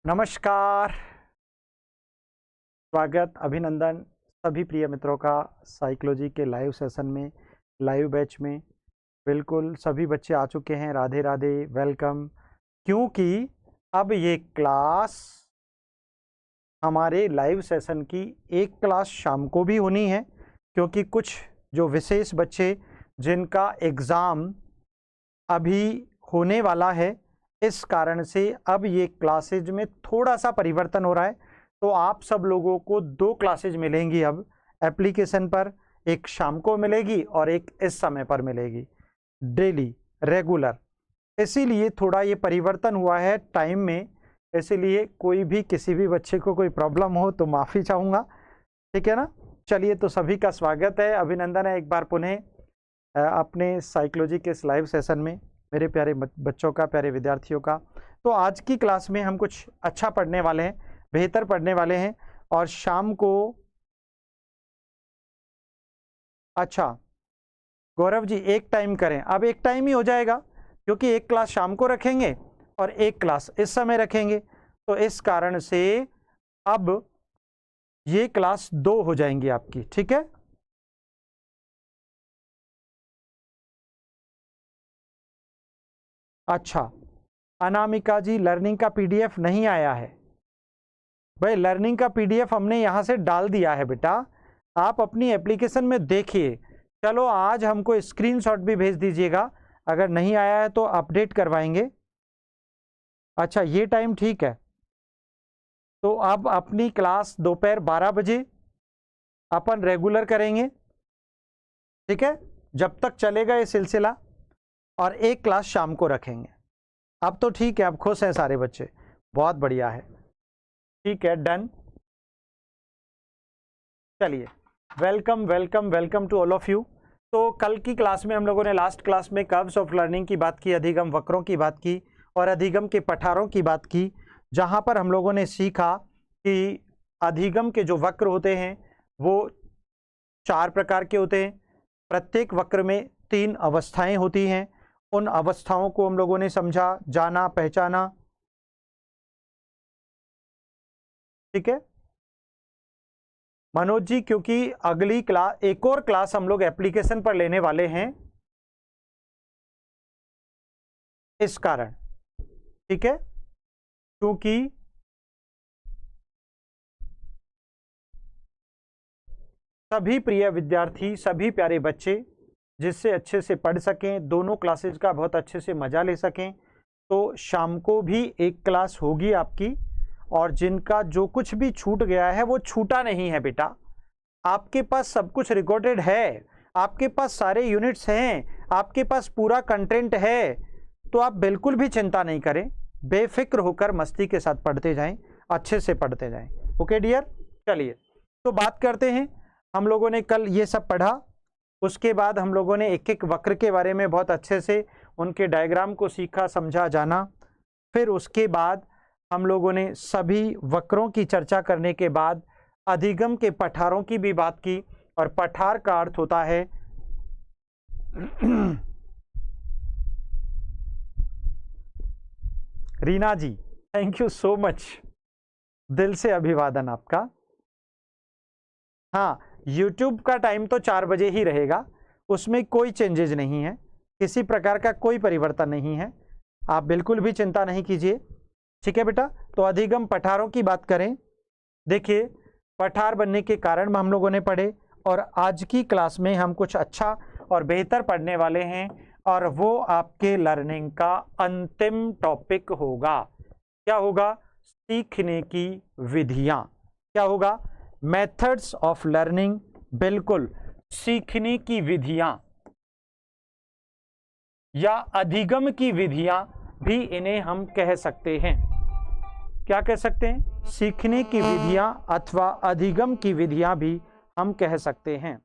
नमस्कार, स्वागत, अभिनंदन सभी प्रिय मित्रों का साइकोलॉजी के लाइव सेशन में, लाइव बैच में। बिल्कुल सभी बच्चे आ चुके हैं। राधे राधे, वेलकम। क्योंकि अब ये क्लास हमारे लाइव सेशन की एक क्लास शाम को भी होनी है, क्योंकि कुछ जो विशेष बच्चे जिनका एग्ज़ाम अभी होने वाला है, इस कारण से अब ये क्लासेज में थोड़ा सा परिवर्तन हो रहा है। तो आप सब लोगों को 2 क्लासेज मिलेंगी अब एप्लीकेशन पर। एक शाम को मिलेगी और एक इस समय पर मिलेगी, डेली रेगुलर। इसीलिए थोड़ा ये परिवर्तन हुआ है टाइम में, इसीलिए कोई भी किसी भी बच्चे को कोई प्रॉब्लम हो तो माफ़ी चाहूँगा, ठीक है ना। चलिए, तो सभी का स्वागत है, अभिनंदन है एक बार पुनः अपने साइकोलॉजी के इस लाइव सेशन में, मेरे प्यारे बच्चों का, प्यारे विद्यार्थियों का। तो आज की क्लास में हम कुछ अच्छा पढ़ने वाले हैं, बेहतर पढ़ने वाले हैं। और शाम को अच्छा गौरव जी, एक टाइम करें। अब एक टाइम ही हो जाएगा, क्योंकि एक क्लास शाम को रखेंगे और एक क्लास इस समय रखेंगे, तो इस कारण से अब ये क्लास 2 हो जाएंगी आपकी, ठीक है। अच्छा, अनामिका जी, लर्निंग का पीडीएफ नहीं आया है। भाई, लर्निंग का पीडीएफ हमने यहां से डाल दिया है बेटा, आप अपनी एप्लीकेशन में देखिए। चलो, आज हमको स्क्रीनशॉट भी भेज दीजिएगा, अगर नहीं आया है तो अपडेट करवाएंगे। अच्छा, ये टाइम ठीक है। तो अब अपनी क्लास दोपहर 12 बजे अपन रेगुलर करेंगे, ठीक है, जब तक चलेगा ये सिलसिला। और एक क्लास शाम को रखेंगे। अब तो ठीक है, अब खुश हैं सारे बच्चे, बहुत बढ़िया है, ठीक है, डन। चलिए, welcome welcome welcome to all of you. तो कल की क्लास में हम लोगों ने, लास्ट क्लास में, कर्व्स ऑफ लर्निंग की बात की, अधिगम वक्रों की बात की और अधिगम के पठारों की बात की, जहां पर हम लोगों ने सीखा कि अधिगम के जो वक्र होते हैं वो 4 प्रकार के होते हैं। प्रत्येक वक्र में 3 अवस्थाएं होती हैं। उन अवस्थाओं को हम लोगों ने समझा, जाना, पहचाना, ठीक है मनोज जी। क्योंकि अगली क्लास, एक और क्लास हम लोग एप्लीकेशन पर लेने वाले हैं, इस कारण, ठीक है, क्योंकि सभी प्रिय विद्यार्थी, सभी प्यारे बच्चे जिससे अच्छे से पढ़ सकें, दोनों क्लासेज का बहुत अच्छे से मजा ले सकें, तो शाम को भी एक क्लास होगी आपकी। और जिनका जो कुछ भी छूट गया है वो छूटा नहीं है बेटा, आपके पास सब कुछ रिकॉर्डेड है, आपके पास सारे यूनिट्स हैं, आपके पास पूरा कंटेंट है। तो आप बिल्कुल भी चिंता नहीं करें, बेफिक्र होकर मस्ती के साथ पढ़ते जाएं, अच्छे से पढ़ते जाएं। ओके डियर, चलिए तो बात करते हैं। हम लोगों ने कल ये सब पढ़ा, उसके बाद हम लोगों ने एक एक वक्र के बारे में बहुत अच्छे से उनके डायग्राम को सीखा, समझा, जाना। फिर उसके बाद हम लोगों ने सभी वक्रों की चर्चा करने के बाद अधिगम के पठारों की भी बात की। और पठार का अर्थ होता है रीना जी, थैंक यू सो मच, दिल से अभिवादन आपका। हाँ, YouTube का टाइम तो 4 बजे ही रहेगा, उसमें कोई चेंजेज नहीं है, किसी प्रकार का कोई परिवर्तन नहीं है, आप बिल्कुल भी चिंता नहीं कीजिए, ठीक है बेटा। तो अधिगम पठारों की बात करें, देखिए, पठार बनने के कारण हम लोगों ने पढ़े, और आज की क्लास में हम कुछ अच्छा और बेहतर पढ़ने वाले हैं, और वो आपके लर्निंग का अंतिम टॉपिक होगा। क्या होगा? सीखने की विधियां। क्या होगा? Methods of learning. बिल्कुल, सीखने की विधियां या अधिगम की विधियां भी इन्हें हम कह सकते हैं। क्या कह सकते हैं? सीखने की विधियां अथवा अधिगम की विधियां भी हम कह सकते हैं।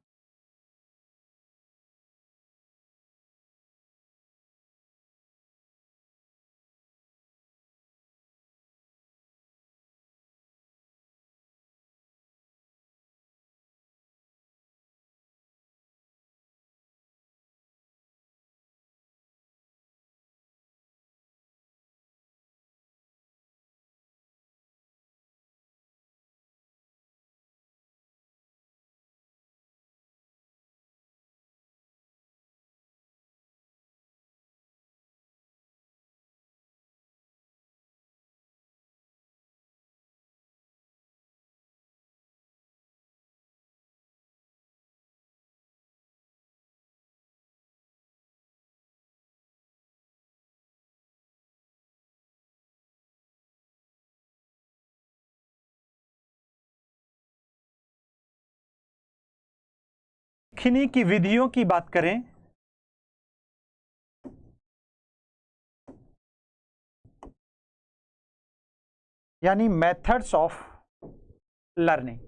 सीखने की विधियों की बात करें यानी मेथड्स ऑफ लर्निंग,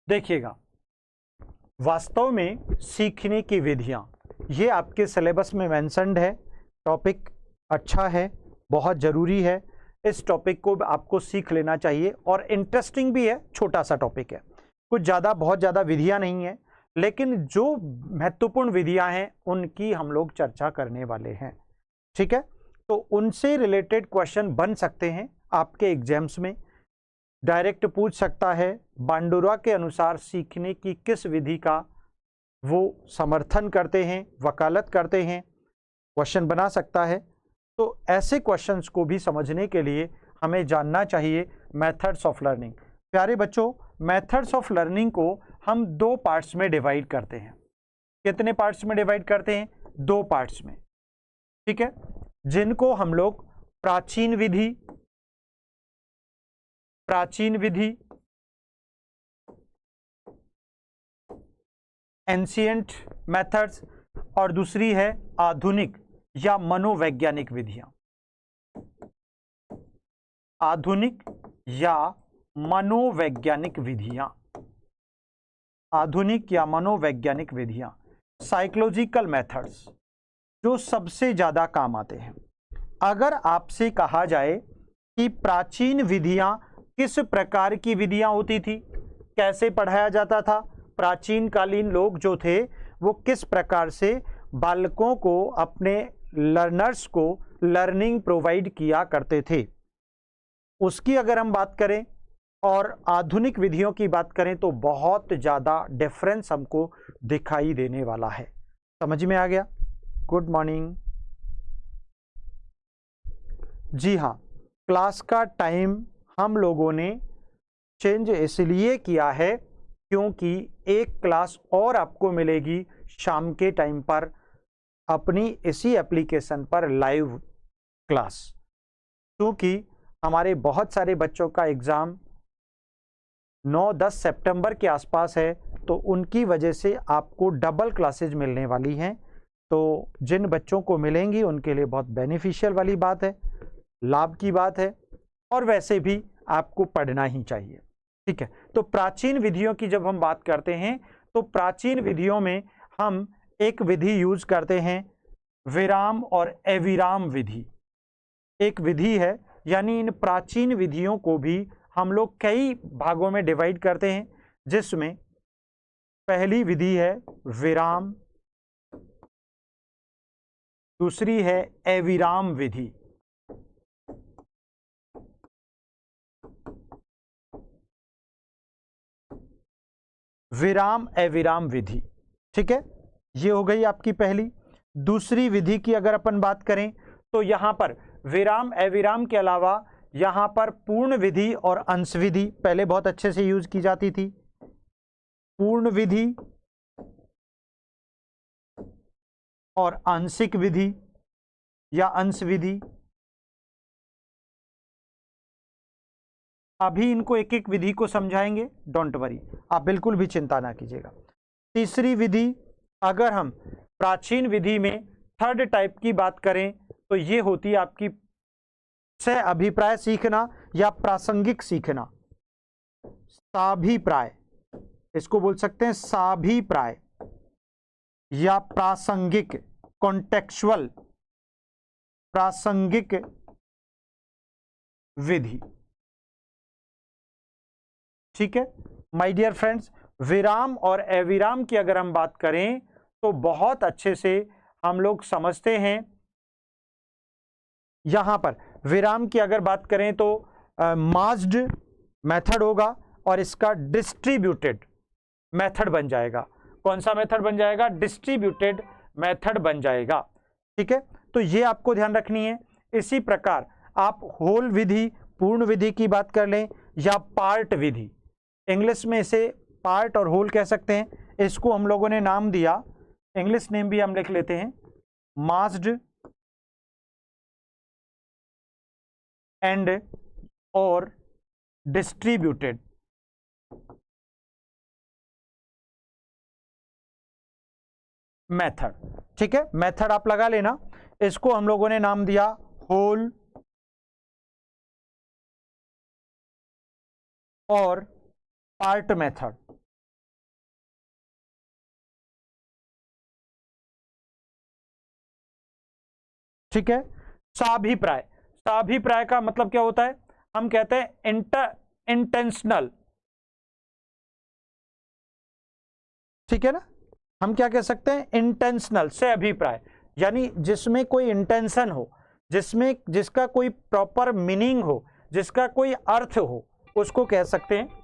देखिएगा वास्तव में सीखने की विधियां ये आपके सिलेबस में मेंशन्ड है। टॉपिक अच्छा है, बहुत ज़रूरी है, इस टॉपिक को आपको सीख लेना चाहिए और इंटरेस्टिंग भी है। छोटा सा टॉपिक है, कुछ ज़्यादा बहुत ज़्यादा विधियां नहीं है, लेकिन जो महत्वपूर्ण विधियां हैं उनकी हम लोग चर्चा करने वाले हैं। ठीक है, तो उनसे रिलेटेड क्वेश्चन बन सकते हैं आपके एग्जाम्स में, डायरेक्ट पूछ सकता है। बांडुरा के अनुसार सीखने की किस विधि का वो समर्थन करते हैं, वकालत करते हैं, क्वेश्चन बना सकता है। तो ऐसे क्वेश्चंस को भी समझने के लिए हमें जानना चाहिए मेथड्स ऑफ लर्निंग। प्यारे बच्चों, मेथड्स ऑफ लर्निंग को हम दो पार्ट्स में डिवाइड करते हैं। कितने पार्ट्स में डिवाइड करते हैं? दो पार्ट्स में। ठीक है, जिनको हम लोग प्राचीन विधि एंशिएंट मेथड्स, और दूसरी है आधुनिक या मनोवैज्ञानिक विधियां। आधुनिक या मनोवैज्ञानिक विधियां, आधुनिक या मनोवैज्ञानिक विधियां, साइकोलॉजिकल मेथड्स जो सबसे ज्यादा काम आते हैं। अगर आपसे कहा जाए कि प्राचीन विधियां किस प्रकार की विधियां होती थी, कैसे पढ़ाया जाता था, प्राचीन कालीन लोग जो थे वो किस प्रकार से बालकों को, अपने लर्नर्स को लर्निंग प्रोवाइड किया करते थे, उसकी अगर हम बात करें और आधुनिक विधियों की बात करें तो बहुत ज़्यादा डिफरेंस हमको दिखाई देने वाला है। समझ में आ गया? Good morning. जी हाँ, क्लास का टाइम हम लोगों ने चेंज इसलिए किया है क्योंकि एक क्लास और आपको मिलेगी शाम के टाइम पर अपनी इसी एप्लीकेशन पर लाइव क्लास, क्योंकि हमारे बहुत सारे बच्चों का एग्ज़ाम 9-10 सितंबर के आसपास है, तो उनकी वजह से आपको डबल क्लासेज मिलने वाली हैं। तो जिन बच्चों को मिलेंगी उनके लिए बहुत बेनिफिशियल वाली बात है, लाभ की बात है, और वैसे भी आपको पढ़ना ही चाहिए। ठीक है, तो प्राचीन विधियों की जब हम बात करते हैं तो प्राचीन विधियों में हम एक विधि यूज करते हैं, विराम और अविराम विधि। एक विधि है, यानी इन प्राचीन विधियों को भी हम लोग कई भागों में डिवाइड करते हैं, जिसमें पहली विधि है विराम, दूसरी है अविराम विधि। विराम अविराम विधि, ठीक है, ये हो गई आपकी पहली। दूसरी विधि की अगर अपन बात करें तो यहां पर विराम अविराम के अलावा यहां पर पूर्ण विधि और अंश विधि पहले बहुत अच्छे से यूज की जाती थी। पूर्ण विधि और आंशिक विधि या अंश विधि। अभी इनको एक एक विधि को समझाएंगे, डोंट वरी, आप बिल्कुल भी चिंता ना कीजिएगा। तीसरी विधि, अगर हम प्राचीन विधि में थर्ड टाइप की बात करें तो ये होती है आपकी सह अभिप्राय सीखना या प्रासंगिक सीखना। साभिप्राय, इसको बोल सकते हैं साभिप्राय या प्रासंगिक, कॉन्टेक्चुअल प्रासंगिक विधि। ठीक है माय डियर फ्रेंड्स, विराम और अविराम की अगर हम बात करें तो बहुत अच्छे से हम लोग समझते हैं। यहां पर विराम की अगर बात करें तो मास्ड मेथड होगा और इसका डिस्ट्रीब्यूटेड मेथड बन जाएगा। कौन सा मेथड बन जाएगा? डिस्ट्रीब्यूटेड मेथड बन जाएगा। ठीक है, तो ये आपको ध्यान रखनी है। इसी प्रकार आप होल विधि, पूर्ण विधि की बात कर लें या पार्ट विधि, इंग्लिश में इसे पार्ट और होल कह सकते हैं। इसको हम लोगों ने नाम दिया, इंग्लिश नेम भी हम लिख लेते हैं, मास्ड एंड और डिस्ट्रीब्यूटेड। मेथड, ठीक है, मेथड आप लगा लेना। इसको हम लोगों ने नाम दिया होल और पार्ट मेथड। ठीक है, साभिप्राय, साभिप्राय का मतलब क्या होता है? हम कहते हैं इंटेंशनल, ठीक है ना, हम क्या कह सकते हैं? इंटेंशनल से अभिप्राय, यानी जिसमें कोई इंटेंशन हो, जिसमें जिसका कोई प्रॉपर मीनिंग हो, जिसका कोई अर्थ हो, उसको कह सकते हैं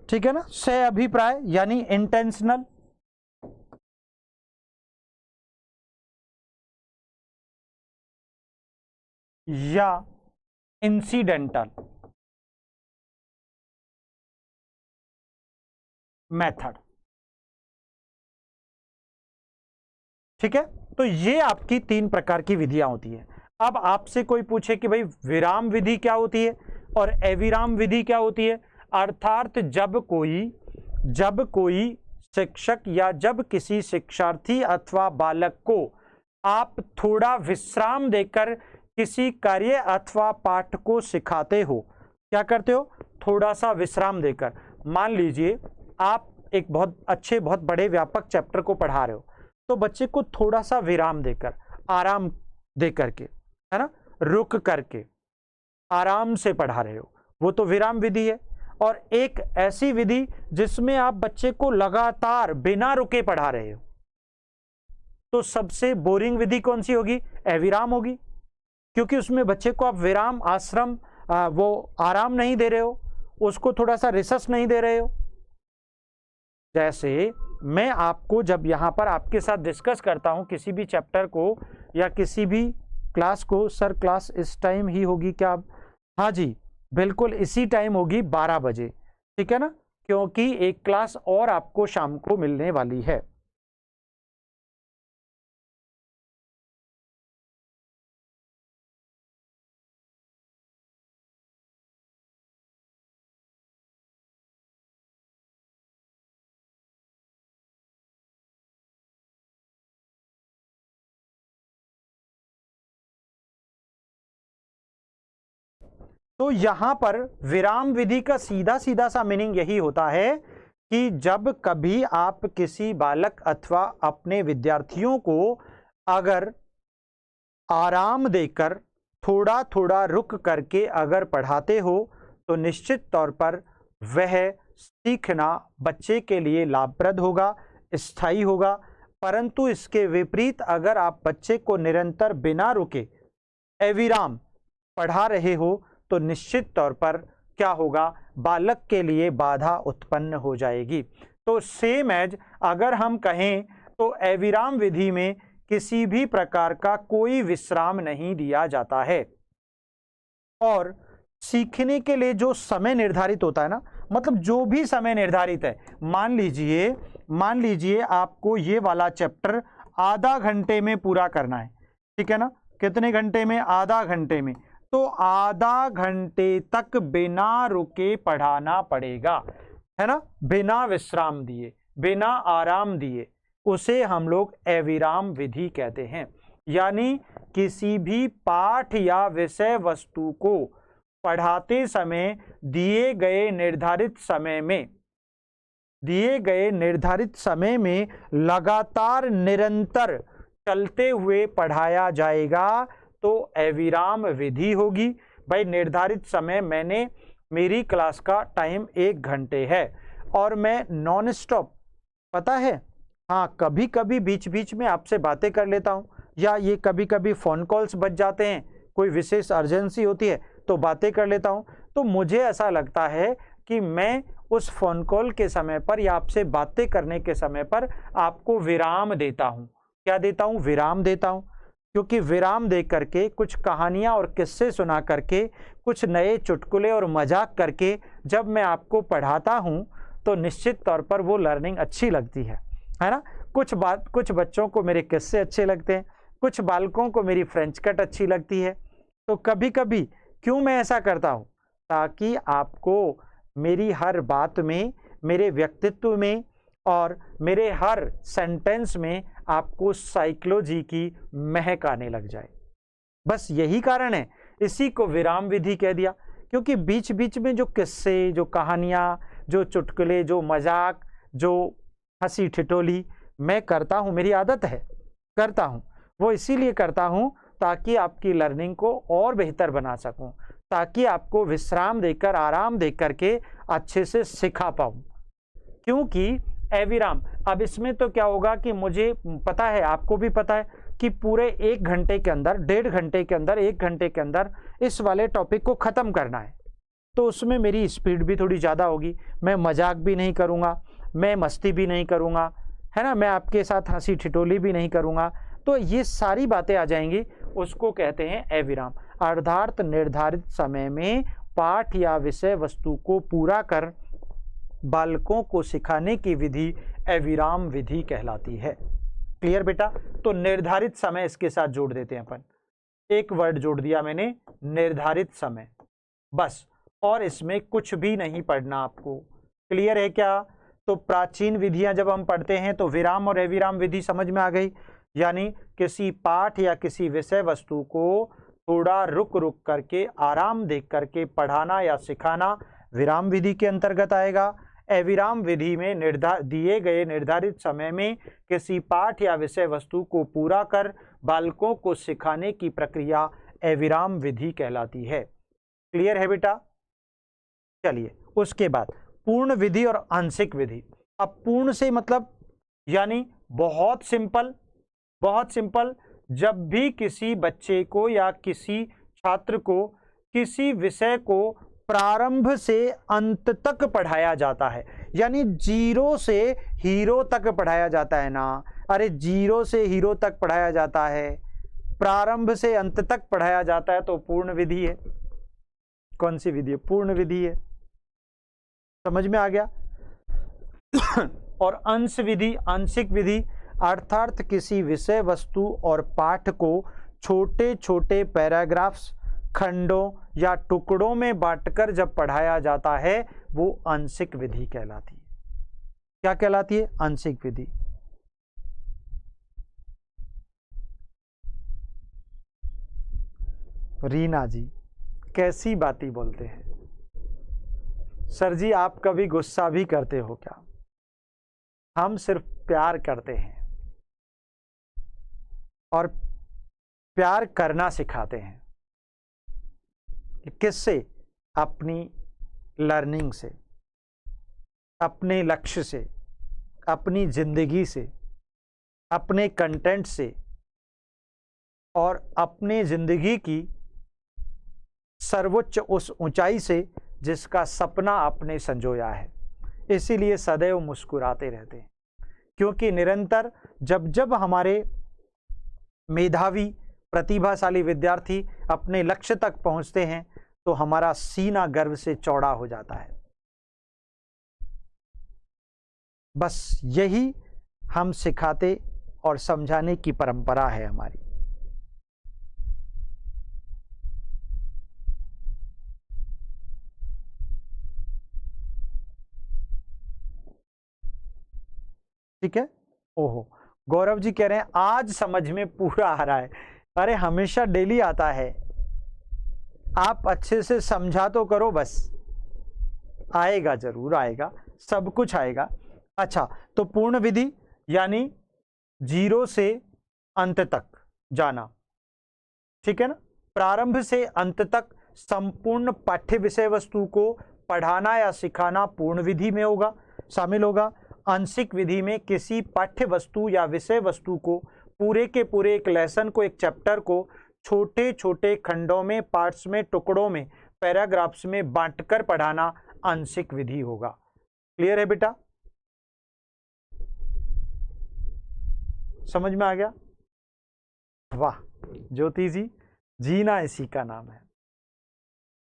ठीक है ना, से अभिप्राय यानी इंटेंशनल। या इंसिडेंटल मेथड। ठीक है, तो ये आपकी 3 प्रकार की विधियां होती है। अब आपसे कोई पूछे कि भाई विराम विधि क्या होती है और अविराम विधि क्या होती है, अर्थात जब कोई शिक्षक या जब किसी शिक्षार्थी अथवा बालक को आप थोड़ा विश्राम देकर किसी कार्य अथवा पाठ को सिखाते हो, क्या करते हो? थोड़ा सा विश्राम देकर। मान लीजिए आप एक बहुत अच्छे, बहुत बड़े व्यापक चैप्टर को पढ़ा रहे हो, तो बच्चे को थोड़ा सा विराम देकर, आराम दे करके, है ना, रुक करके आराम से पढ़ा रहे हो, वो तो विराम विधि है। और एक ऐसी विधि जिसमें आप बच्चे को लगातार बिना रुके पढ़ा रहे हो, तो सबसे बोरिंग विधि कौन सी होगी? अविराम होगी, क्योंकि उसमें बच्चे को आप विराम, आश्रम, वो आराम नहीं दे रहे हो, उसको थोड़ा सा रिसर्च नहीं दे रहे हो। जैसे मैं आपको जब यहां पर आपके साथ डिस्कस करता हूं किसी भी चैप्टर को या किसी भी क्लास को, सर क्लास इस टाइम ही होगी क्या? हाँ जी, बिल्कुल इसी टाइम होगी, 12 बजे, ठीक है ना, क्योंकि एक क्लास और आपको शाम को मिलने वाली है। तो यहां पर विराम विधि का सीधा सीधा सा मीनिंग यही होता है कि जब कभी आप किसी बालक अथवा अपने विद्यार्थियों को अगर आराम देकर, थोड़ा थोड़ा रुक करके अगर पढ़ाते हो, तो निश्चित तौर पर वह सीखना बच्चे के लिए लाभप्रद होगा, स्थायी होगा। परंतु इसके विपरीत अगर आप बच्चे को निरंतर बिना रुके अविराम पढ़ा रहे हो, तो निश्चित तौर पर क्या होगा? बालक के लिए बाधा उत्पन्न हो जाएगी। तो सेम एज अगर हम कहें तो अविराम विधि में किसी भी प्रकार का कोई विश्राम नहीं दिया जाता है। और सीखने के लिए जो समय निर्धारित होता है ना, मतलब जो भी समय निर्धारित है, मान लीजिए आपको ये वाला चैप्टर आधा घंटे में पूरा करना है, ठीक है ना, कितने घंटे में? आधा घंटे में। तो आधा घंटे तक बिना रुके पढ़ाना पड़ेगा, है ना, बिना विश्राम दिए, बिना आराम दिए, उसे हम लोग अविराम विधि कहते हैं। यानी किसी भी पाठ या विषय वस्तु को पढ़ाते समय दिए गए निर्धारित समय में लगातार निरंतर चलते हुए पढ़ाया जाएगा, तो अविराम विधि होगी। भाई निर्धारित समय, मेरी क्लास का टाइम 1 घंटे है और मैं नॉन स्टॉप, पता है, हाँ, कभी कभी बीच बीच में आपसे बातें कर लेता हूं, या ये कभी कभी फोन कॉल्स बच जाते हैं, कोई विशेष अर्जेंसी होती है तो बातें कर लेता हूँ। तो मुझे ऐसा लगता है कि मैं उस फोन कॉल के समय पर या आपसे बातें करने के समय पर आपको विराम देता हूँ। क्या देता हूँ? विराम देता हूँ। क्योंकि विराम दे करके, कुछ कहानियां और किस्से सुना करके, कुछ नए चुटकुले और मजाक करके जब मैं आपको पढ़ाता हूं तो निश्चित तौर पर वो लर्निंग अच्छी लगती है ना। कुछ बच्चों को मेरे किस्से अच्छे लगते हैं, कुछ बालकों को मेरी फ्रेंच कट अच्छी लगती है। तो कभी कभी क्यों मैं ऐसा करता हूं? ताकि आपको मेरी हर बात में, मेरे व्यक्तित्व में और मेरे हर सेंटेंस में आपको साइकोलॉजी की महक आने लग जाए। बस यही कारण है, इसी को विराम विधि कह दिया। क्योंकि बीच बीच में जो किस्से, जो कहानियां, जो चुटकुले, जो मजाक, जो हंसी ठिठोली मैं करता हूं, मेरी आदत है, करता हूं, वो इसीलिए करता हूं ताकि आपकी लर्निंग को और बेहतर बना सकूं, ताकि आपको विश्राम देकर, आराम देकर के अच्छे से सिखा पाऊं। क्योंकि अविराम, अब इसमें तो क्या होगा कि मुझे पता है, आपको भी पता है कि पूरे 1 घंटे के अंदर, 1.5 घंटे के अंदर, 1 घंटे के अंदर इस वाले टॉपिक को खत्म करना है। तो उसमें मेरी स्पीड भी थोड़ी ज़्यादा होगी, मैं मजाक भी नहीं करूँगा, मैं मस्ती भी नहीं करूँगा, है ना, मैं आपके साथ हंसी ठिठोली भी नहीं करूँगा। तो ये सारी बातें आ जाएंगी, उसको कहते हैं अविराम। अर्थात निर्धारित समय में पाठ या विषय वस्तु को पूरा कर बालकों को सिखाने की विधि अविराम विधि कहलाती है। क्लियर बेटा? तो निर्धारित समय इसके साथ जोड़ देते हैं अपन। एक वर्ड जोड़ दिया मैंने, निर्धारित समय, बस। और इसमें कुछ भी नहीं पढ़ना आपको। क्लियर है क्या? तो प्राचीन विधियां जब हम पढ़ते हैं तो विराम और अविराम विधि समझ में आ गई। यानी किसी पाठ या किसी विषय वस्तु को थोड़ा रुक रुक करके, आराम देख करके पढ़ाना या सिखाना विराम विधि के अंतर्गत आएगा। अविराम विधि में दिए गए निर्धारित समय में किसी पाठ या विषय वस्तु को पूरा कर बालकों को सिखाने की प्रक्रिया अविराम विधि कहलाती है। क्लियर है बेटा? चलिए, उसके बाद पूर्ण विधि और आंशिक विधि। अब पूर्ण से मतलब यानी बहुत सिंपल, बहुत सिंपल। जब भी किसी बच्चे को या किसी छात्र को किसी विषय को प्रारंभ से अंत तक पढ़ाया जाता है, यानी 0 से हीरो तक पढ़ाया जाता है ना। अरे 0 से हीरो तक पढ़ाया जाता है, प्रारंभ से अंत तक पढ़ाया जाता है, तो पूर्ण विधि है। कौन सी विधि है? पूर्ण विधि है। समझ में आ गया? और अंश विधि, आंशिक विधि, अर्थात किसी विषय वस्तु और पाठ को छोटे छोटे पैराग्राफ्स, खंडों या टुकड़ों में बांटकर जब पढ़ाया जाता है वो आंशिक विधि कहलाती है। क्या कहलाती है? आंशिक विधि। रीना जी कैसी बातें बोलते हैं। सर जी आप कभी गुस्सा भी करते हो क्या? हम सिर्फ प्यार करते हैं और प्यार करना सिखाते हैं। किससे? अपनी लर्निंग से, अपने लक्ष्य से, अपनी जिंदगी से, अपने कंटेंट से और अपने जिंदगी की सर्वोच्च उस ऊंचाई से जिसका सपना आपने संजोया है। इसीलिए सदैव मुस्कुराते रहते हैं, क्योंकि निरंतर जब जब हमारे मेधावी प्रतिभाशाली विद्यार्थी अपने लक्ष्य तक पहुंचते हैं तो हमारा सीना गर्व से चौड़ा हो जाता है। बस यही हम सिखाते और समझाने की परंपरा है हमारी। ठीक है? ओहो, गौरव जी कह रहे हैं आज समझ में पूरा आ रहा है। अरे हमेशा डेली आता है, आप अच्छे से समझा तो करो, बस आएगा, जरूर आएगा, सब कुछ आएगा। अच्छा, तो पूर्ण विधि यानी 0 से अंत तक जाना, ठीक है ना। प्रारंभ से अंत तक संपूर्ण पाठ्य विषय वस्तु को पढ़ाना या सिखाना पूर्ण विधि में होगा, शामिल होगा। आंशिक विधि में किसी पाठ्य वस्तु या विषय वस्तु को पूरे के पूरे एक लेसन को, एक चैप्टर को छोटे छोटे खंडों में, पार्ट्स में, टुकड़ों में, पैराग्राफ्स में बांटकर पढ़ाना आंशिक विधि होगा। क्लियर है बेटा? समझ में आ गया? वाह ज्योति जी, जीना इसी का नाम है।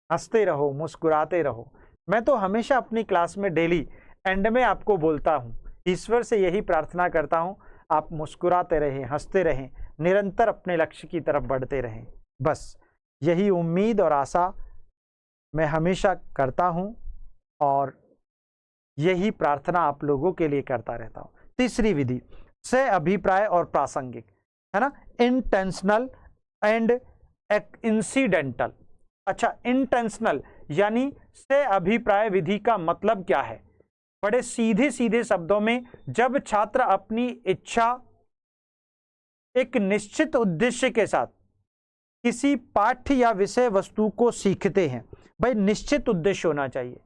हंसते रहो, मुस्कुराते रहो। मैं तो हमेशा अपनी क्लास में डेली एंड में आपको बोलता हूं, ईश्वर से यही प्रार्थना करता हूं, आप मुस्कुराते रहें, हंसते रहें, निरंतर अपने लक्ष्य की तरफ बढ़ते रहें। बस यही उम्मीद और आशा मैं हमेशा करता हूं और यही प्रार्थना आप लोगों के लिए करता रहता हूं। तीसरी विधि से अभिप्राय और प्रासंगिक, है ना, इंटेंशनल एंड इंसिडेंटल। अच्छा, इंटेंशनल यानी से अभिप्राय विधि का मतलब क्या है? बड़े सीधे सीधे शब्दों में, जब छात्र अपनी इच्छा एक निश्चित उद्देश्य के साथ किसी पाठ्य या विषय वस्तु को सीखते हैं, भाई निश्चित उद्देश्य होना चाहिए।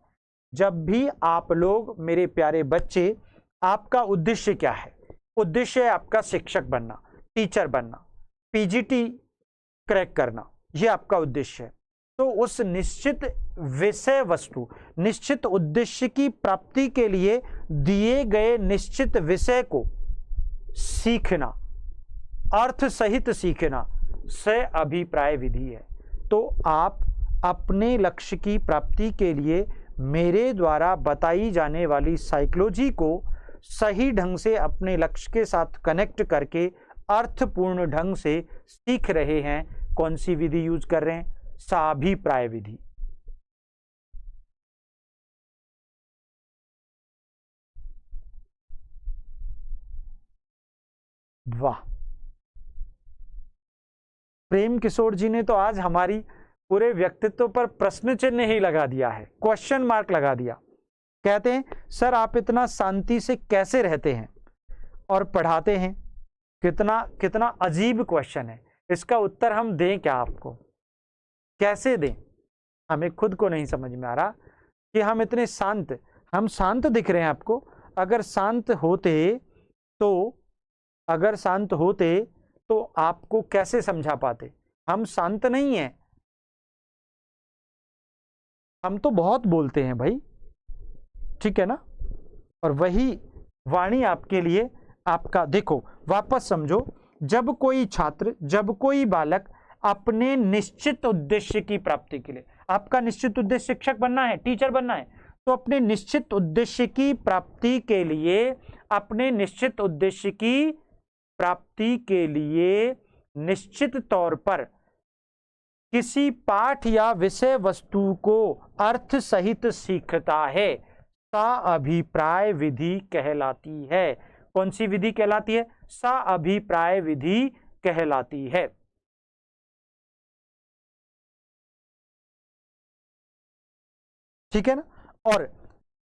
जब भी आप लोग मेरे प्यारे बच्चे, आपका उद्देश्य क्या है? उद्देश्य है आपका शिक्षक बनना, टीचर बनना, पीजीटी क्रैक करना, यह आपका उद्देश्य है। तो उस निश्चित विषय वस्तु, निश्चित उद्देश्य की प्राप्ति के लिए दिए गए निश्चित विषय को सीखना, अर्थ सहित सीखना से अभिप्राय विधि है। तो आप अपने लक्ष्य की प्राप्ति के लिए मेरे द्वारा बताई जाने वाली साइकोलॉजी को सही ढंग से अपने लक्ष्य के साथ कनेक्ट करके अर्थपूर्ण ढंग से सीख रहे हैं। कौन सी विधि यूज कर रहे हैं? साभिप्राय विधि। वाह, प्रेम किशोर जी ने तो आज हमारी पूरे व्यक्तित्व पर प्रश्न चिन्ह ही लगा दिया है, क्वेश्चन मार्क लगा दिया। कहते हैं सर आप इतना शांति से कैसे रहते हैं और पढ़ाते हैं? कितना कितना अजीब क्वेश्चन है। इसका उत्तर हम दें क्या आपको? कैसे दें? हमें खुद को नहीं समझ में आ रहा कि हम इतने शांत, हम शांत दिख रहे हैं आपको। अगर शांत होते तो आपको कैसे समझा पाते? हम शांत नहीं हैं, हम तो बहुत बोलते हैं भाई, ठीक है ना। और वही वाणी आपके लिए, आपका देखो वापस समझो, जब कोई छात्र, जब कोई बालक अपने निश्चित उद्देश्य की प्राप्ति के लिए, आपका निश्चित उद्देश्य शिक्षक बनना है, टीचर बनना है, तो अपने निश्चित उद्देश्य की प्राप्ति के लिए, अपने निश्चित उद्देश्य की प्राप्ति के लिए निश्चित तौर पर किसी पाठ या विषय वस्तु को अर्थ सहित सीखता है, साभिप्राय विधि कहलाती है। कौन सी विधि कहलाती है? साभिप्राय विधि कहलाती है। ठीक है ना। और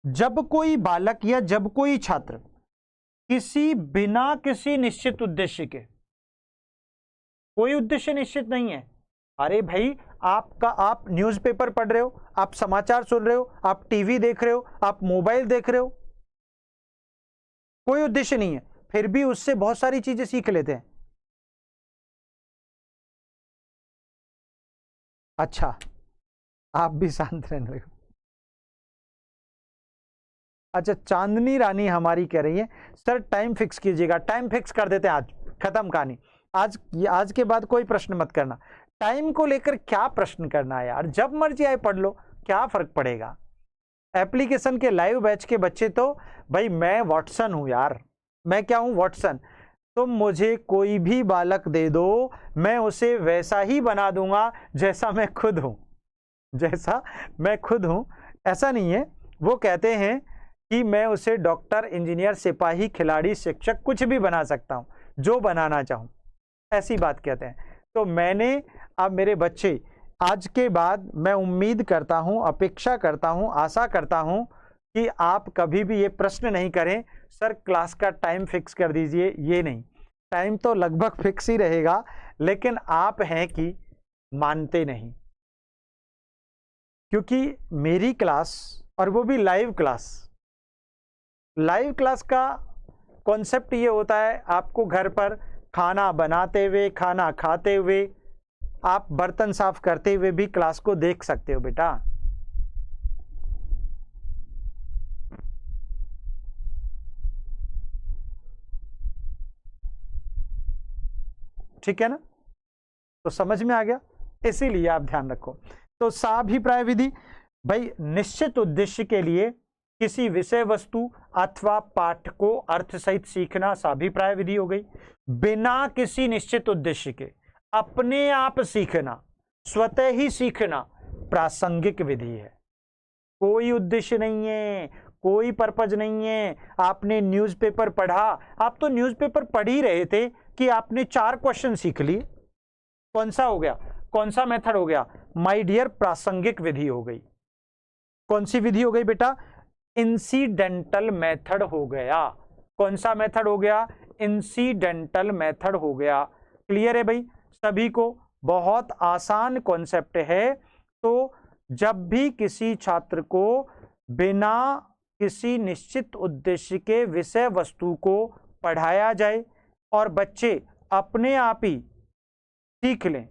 जब कोई बालक या जब कोई छात्र बिना किसी निश्चित उद्देश्य के, कोई उद्देश्य निश्चित नहीं है, अरे भाई आप न्यूज़पेपर पढ़ रहे हो, आप समाचार सुन रहे हो, आप टीवी देख रहे हो, आप मोबाइल देख रहे हो, कोई उद्देश्य नहीं है, फिर भी उससे बहुत सारी चीजें सीख लेते हैं। अच्छा, आप भी शांत रहने लगे। अच्छा, चांदनी रानी हमारी कह रही है सर टाइम फिक्स कीजिएगा। टाइम फिक्स कर देते हैं, आज खत्म कहानी। आज के बाद कोई प्रश्न मत करना। टाइम को लेकर क्या प्रश्न करना है यार, जब मर्जी आए पढ़ लो, क्या फर्क पड़ेगा। एप्लीकेशन के लाइव बैच के बच्चे तो भाई, मैं वॉटसन हूं यार, मैं क्या हूं? वॉटसन। तुम मुझे कोई भी बालक दे दो, मैं उसे वैसा ही बना दूंगा जैसा मैं खुद हूं, जैसा मैं खुद हूं। ऐसा नहीं है, वो कहते हैं कि मैं उसे डॉक्टर, इंजीनियर, सिपाही, खिलाड़ी, शिक्षक कुछ भी बना सकता हूं, जो बनाना चाहूं, ऐसी बात कहते हैं। तो मैंने, अब मेरे बच्चे, आज के बाद मैं उम्मीद करता हूं, अपेक्षा करता हूं, आशा करता हूं कि आप कभी भी ये प्रश्न नहीं करें सर क्लास का टाइम फिक्स कर दीजिए। ये नहीं, टाइम तो लगभग फिक्स ही रहेगा, लेकिन आप हैं कि मानते नहीं। क्योंकि मेरी क्लास, और वो भी लाइव क्लास का कॉन्सेप्ट ये होता है, आपको घर पर खाना बनाते हुए, खाना खाते हुए आप बर्तन साफ करते हुए भी क्लास को देख सकते हो बेटा। ठीक है ना, तो समझ में आ गया, इसीलिए आप ध्यान रखो। तो साभिप्राय विधि, भाई निश्चित उद्देश्य के लिए किसी विषय वस्तु अथवा पाठ को अर्थ सहित सीखना साभिप्राय विधि हो गई। बिना किसी निश्चित उद्देश्य के अपने आप सीखना, स्वतः ही सीखना प्रासंगिक विधि है। कोई उद्देश्य नहीं है, कोई पर्पज नहीं है। आपने न्यूज़पेपर पढ़ा, आप तो न्यूज़पेपर पढ़ ही रहे थे कि आपने 4 क्वेश्चन सीख लिए। कौन सा हो गया, कौन सा मेथड हो गया? माय डियर, प्रासंगिक विधि हो गई। कौन सी विधि हो गई बेटा? इंसिडेंटल मेथड हो गया। कौन सा मेथड हो गया? इंसिडेंटल मेथड हो गया। क्लियर है भाई सभी को? बहुत आसान कॉन्सेप्ट है। तो जब भी किसी छात्र को बिना किसी निश्चित उद्देश्य के विषय वस्तु को पढ़ाया जाए और बच्चे अपने आप ही सीख लें,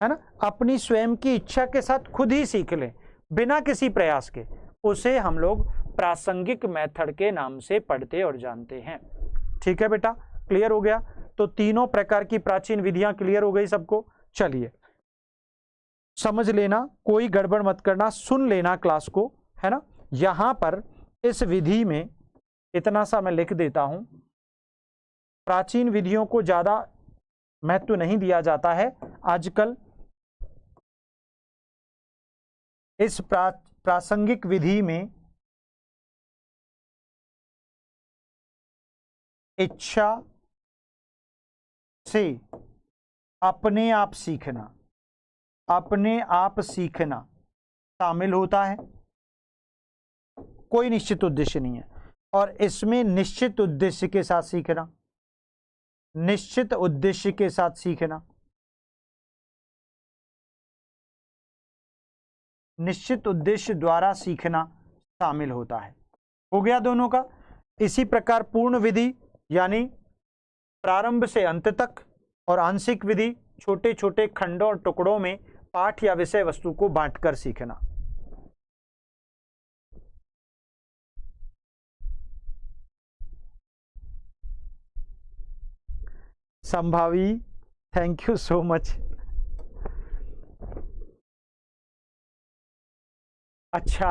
है ना, अपनी स्वयं की इच्छा के साथ खुद ही सीख लें बिना किसी प्रयास के, उसे हम लोग प्रासंगिक मेथड के नाम से पढ़ते और जानते हैं। ठीक है बेटा, क्लियर हो गया? तो तीनों प्रकार की प्राचीन विधियां क्लियर हो गई सबको। चलिए समझ लेना, कोई गड़बड़ मत करना, सुन लेना क्लास को, है ना। यहां पर इस विधि में इतना सा मैं लिख देता हूं, प्राचीन विधियों को ज्यादा महत्व नहीं दिया जाता है आजकल। इस प्रासंगिक विधि में इच्छा से अपने आप सीखना, अपने आप सीखना शामिल होता है। कोई निश्चित उद्देश्य नहीं है, और इसमें निश्चित उद्देश्य के साथ सीखना, निश्चित उद्देश्य के साथ सीखना, निश्चित उद्देश्य द्वारा सीखना शामिल होता है। हो गया दोनों का। इसी प्रकार पूर्ण विधि यानी प्रारंभ से अंत तक, और आंशिक विधि छोटे छोटे खंडों और टुकड़ों में पाठ या विषय वस्तु को बांटकर सीखना। संभावी, थैंक यू सो मच। अच्छा,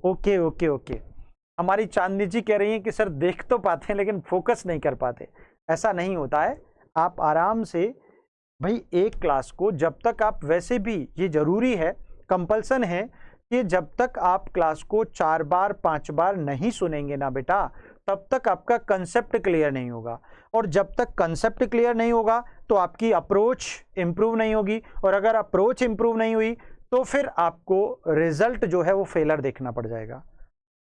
ओके ओके ओके। हमारी चांदनी जी कह रही हैं कि सर देख तो पाते हैं लेकिन फोकस नहीं कर पाते। ऐसा नहीं होता है, आप आराम से भाई एक क्लास को जब तक आप, वैसे भी ये जरूरी है, कंपल्सन है कि जब तक आप क्लास को 4 बार 5 बार नहीं सुनेंगे ना बेटा, तब तक आपका कंसेप्ट क्लियर नहीं होगा। और जब तक कंसेप्ट क्लियर नहीं होगा तो आपकी अप्रोच इंप्रूव नहीं होगी, और अगर अप्रोच इंप्रूव नहीं हुई तो फिर आपको रिजल्ट जो है वो फेलर देखना पड़ जाएगा।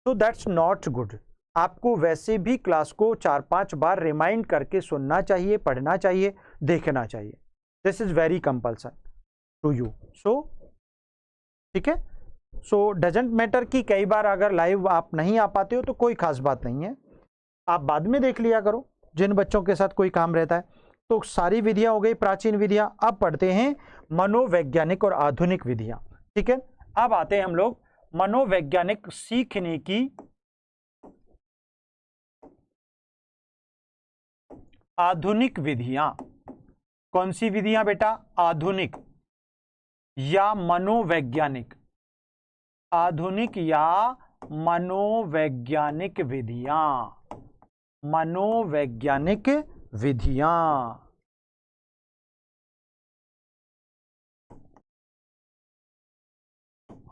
तो दैट्स नॉट गुड। आपको वैसे भी क्लास को 4-5 बार रिमाइंड करके सुनना चाहिए, पढ़ना चाहिए, देखना चाहिए। This is very compulsion to you. So ठीक है, सो डजंट मैटर कि कई बार अगर लाइव आप नहीं आ पाते हो तो कोई खास बात नहीं है, आप बाद में देख लिया करो जिन बच्चों के साथ कोई काम रहता है। तो सारी विधियां हो गई प्राचीन विधियां। अब पढ़ते हैं मनोवैज्ञानिक और आधुनिक विधियां। ठीक है, अब आते हैं हम लोग मनोवैज्ञानिक सीखने की आधुनिक विधियां। कौन सी विधियां बेटा? आधुनिक या मनोवैज्ञानिक, आधुनिक या मनोवैज्ञानिक विधियां, मनोवैज्ञानिक विधियां।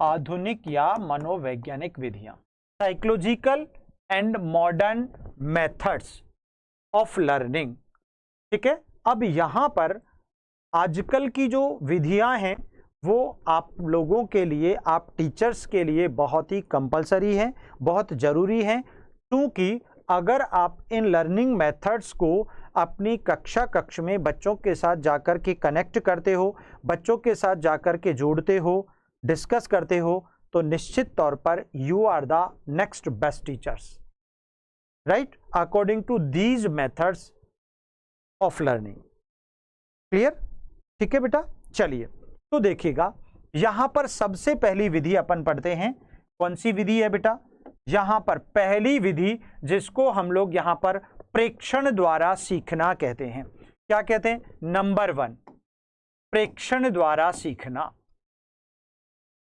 आधुनिक या मनोवैज्ञानिक विधियां, psychological and modern methods of learning. ठीक है, अब यहां पर आजकल की जो विधियां हैं वो आप लोगों के लिए, आप टीचर्स के लिए बहुत ही कंपलसरी है, बहुत जरूरी है। क्योंकि अगर आप इन लर्निंग मेथड्स को अपनी कक्ष में बच्चों के साथ जाकर के कनेक्ट करते हो, बच्चों के साथ जाकर के जोड़ते हो, डिस्कस करते हो, तो निश्चित तौर पर you are the next best teachers, right, according to these methods of learning. Clear? ठीक है बेटा, चलिए, तो देखिएगा यहां पर सबसे पहली विधि अपन पढ़ते हैं। कौन सी विधि है बेटा? यहां पर पहली विधि जिसको हम लोग यहां पर प्रेक्षण द्वारा सीखना कहते हैं। क्या कहते हैं? नंबर 1, प्रेक्षण द्वारा सीखना।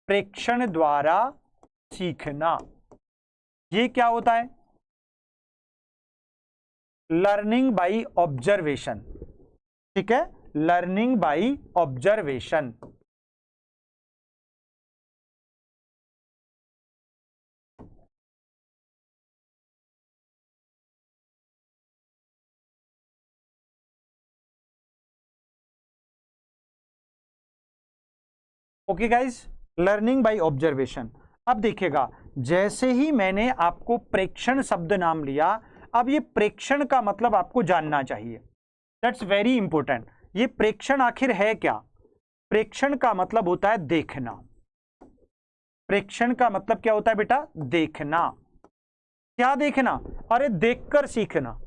प्रेक्षण द्वारा सीखना, ये क्या होता है? Learning by observation. ठीक है, learning by observation. Okay guys, learning by observation. अब देखिएगा, जैसे ही मैंने आपको प्रेक्षण शब्द नाम लिया, अब ये प्रेक्षण का मतलब आपको जानना चाहिए। That's very important. ये प्रेक्षण आखिर है क्या? प्रेक्षण का मतलब होता है देखना। प्रेक्षण का मतलब क्या होता है बेटा? देखना। क्या देखना? अरे देखकर सीखना।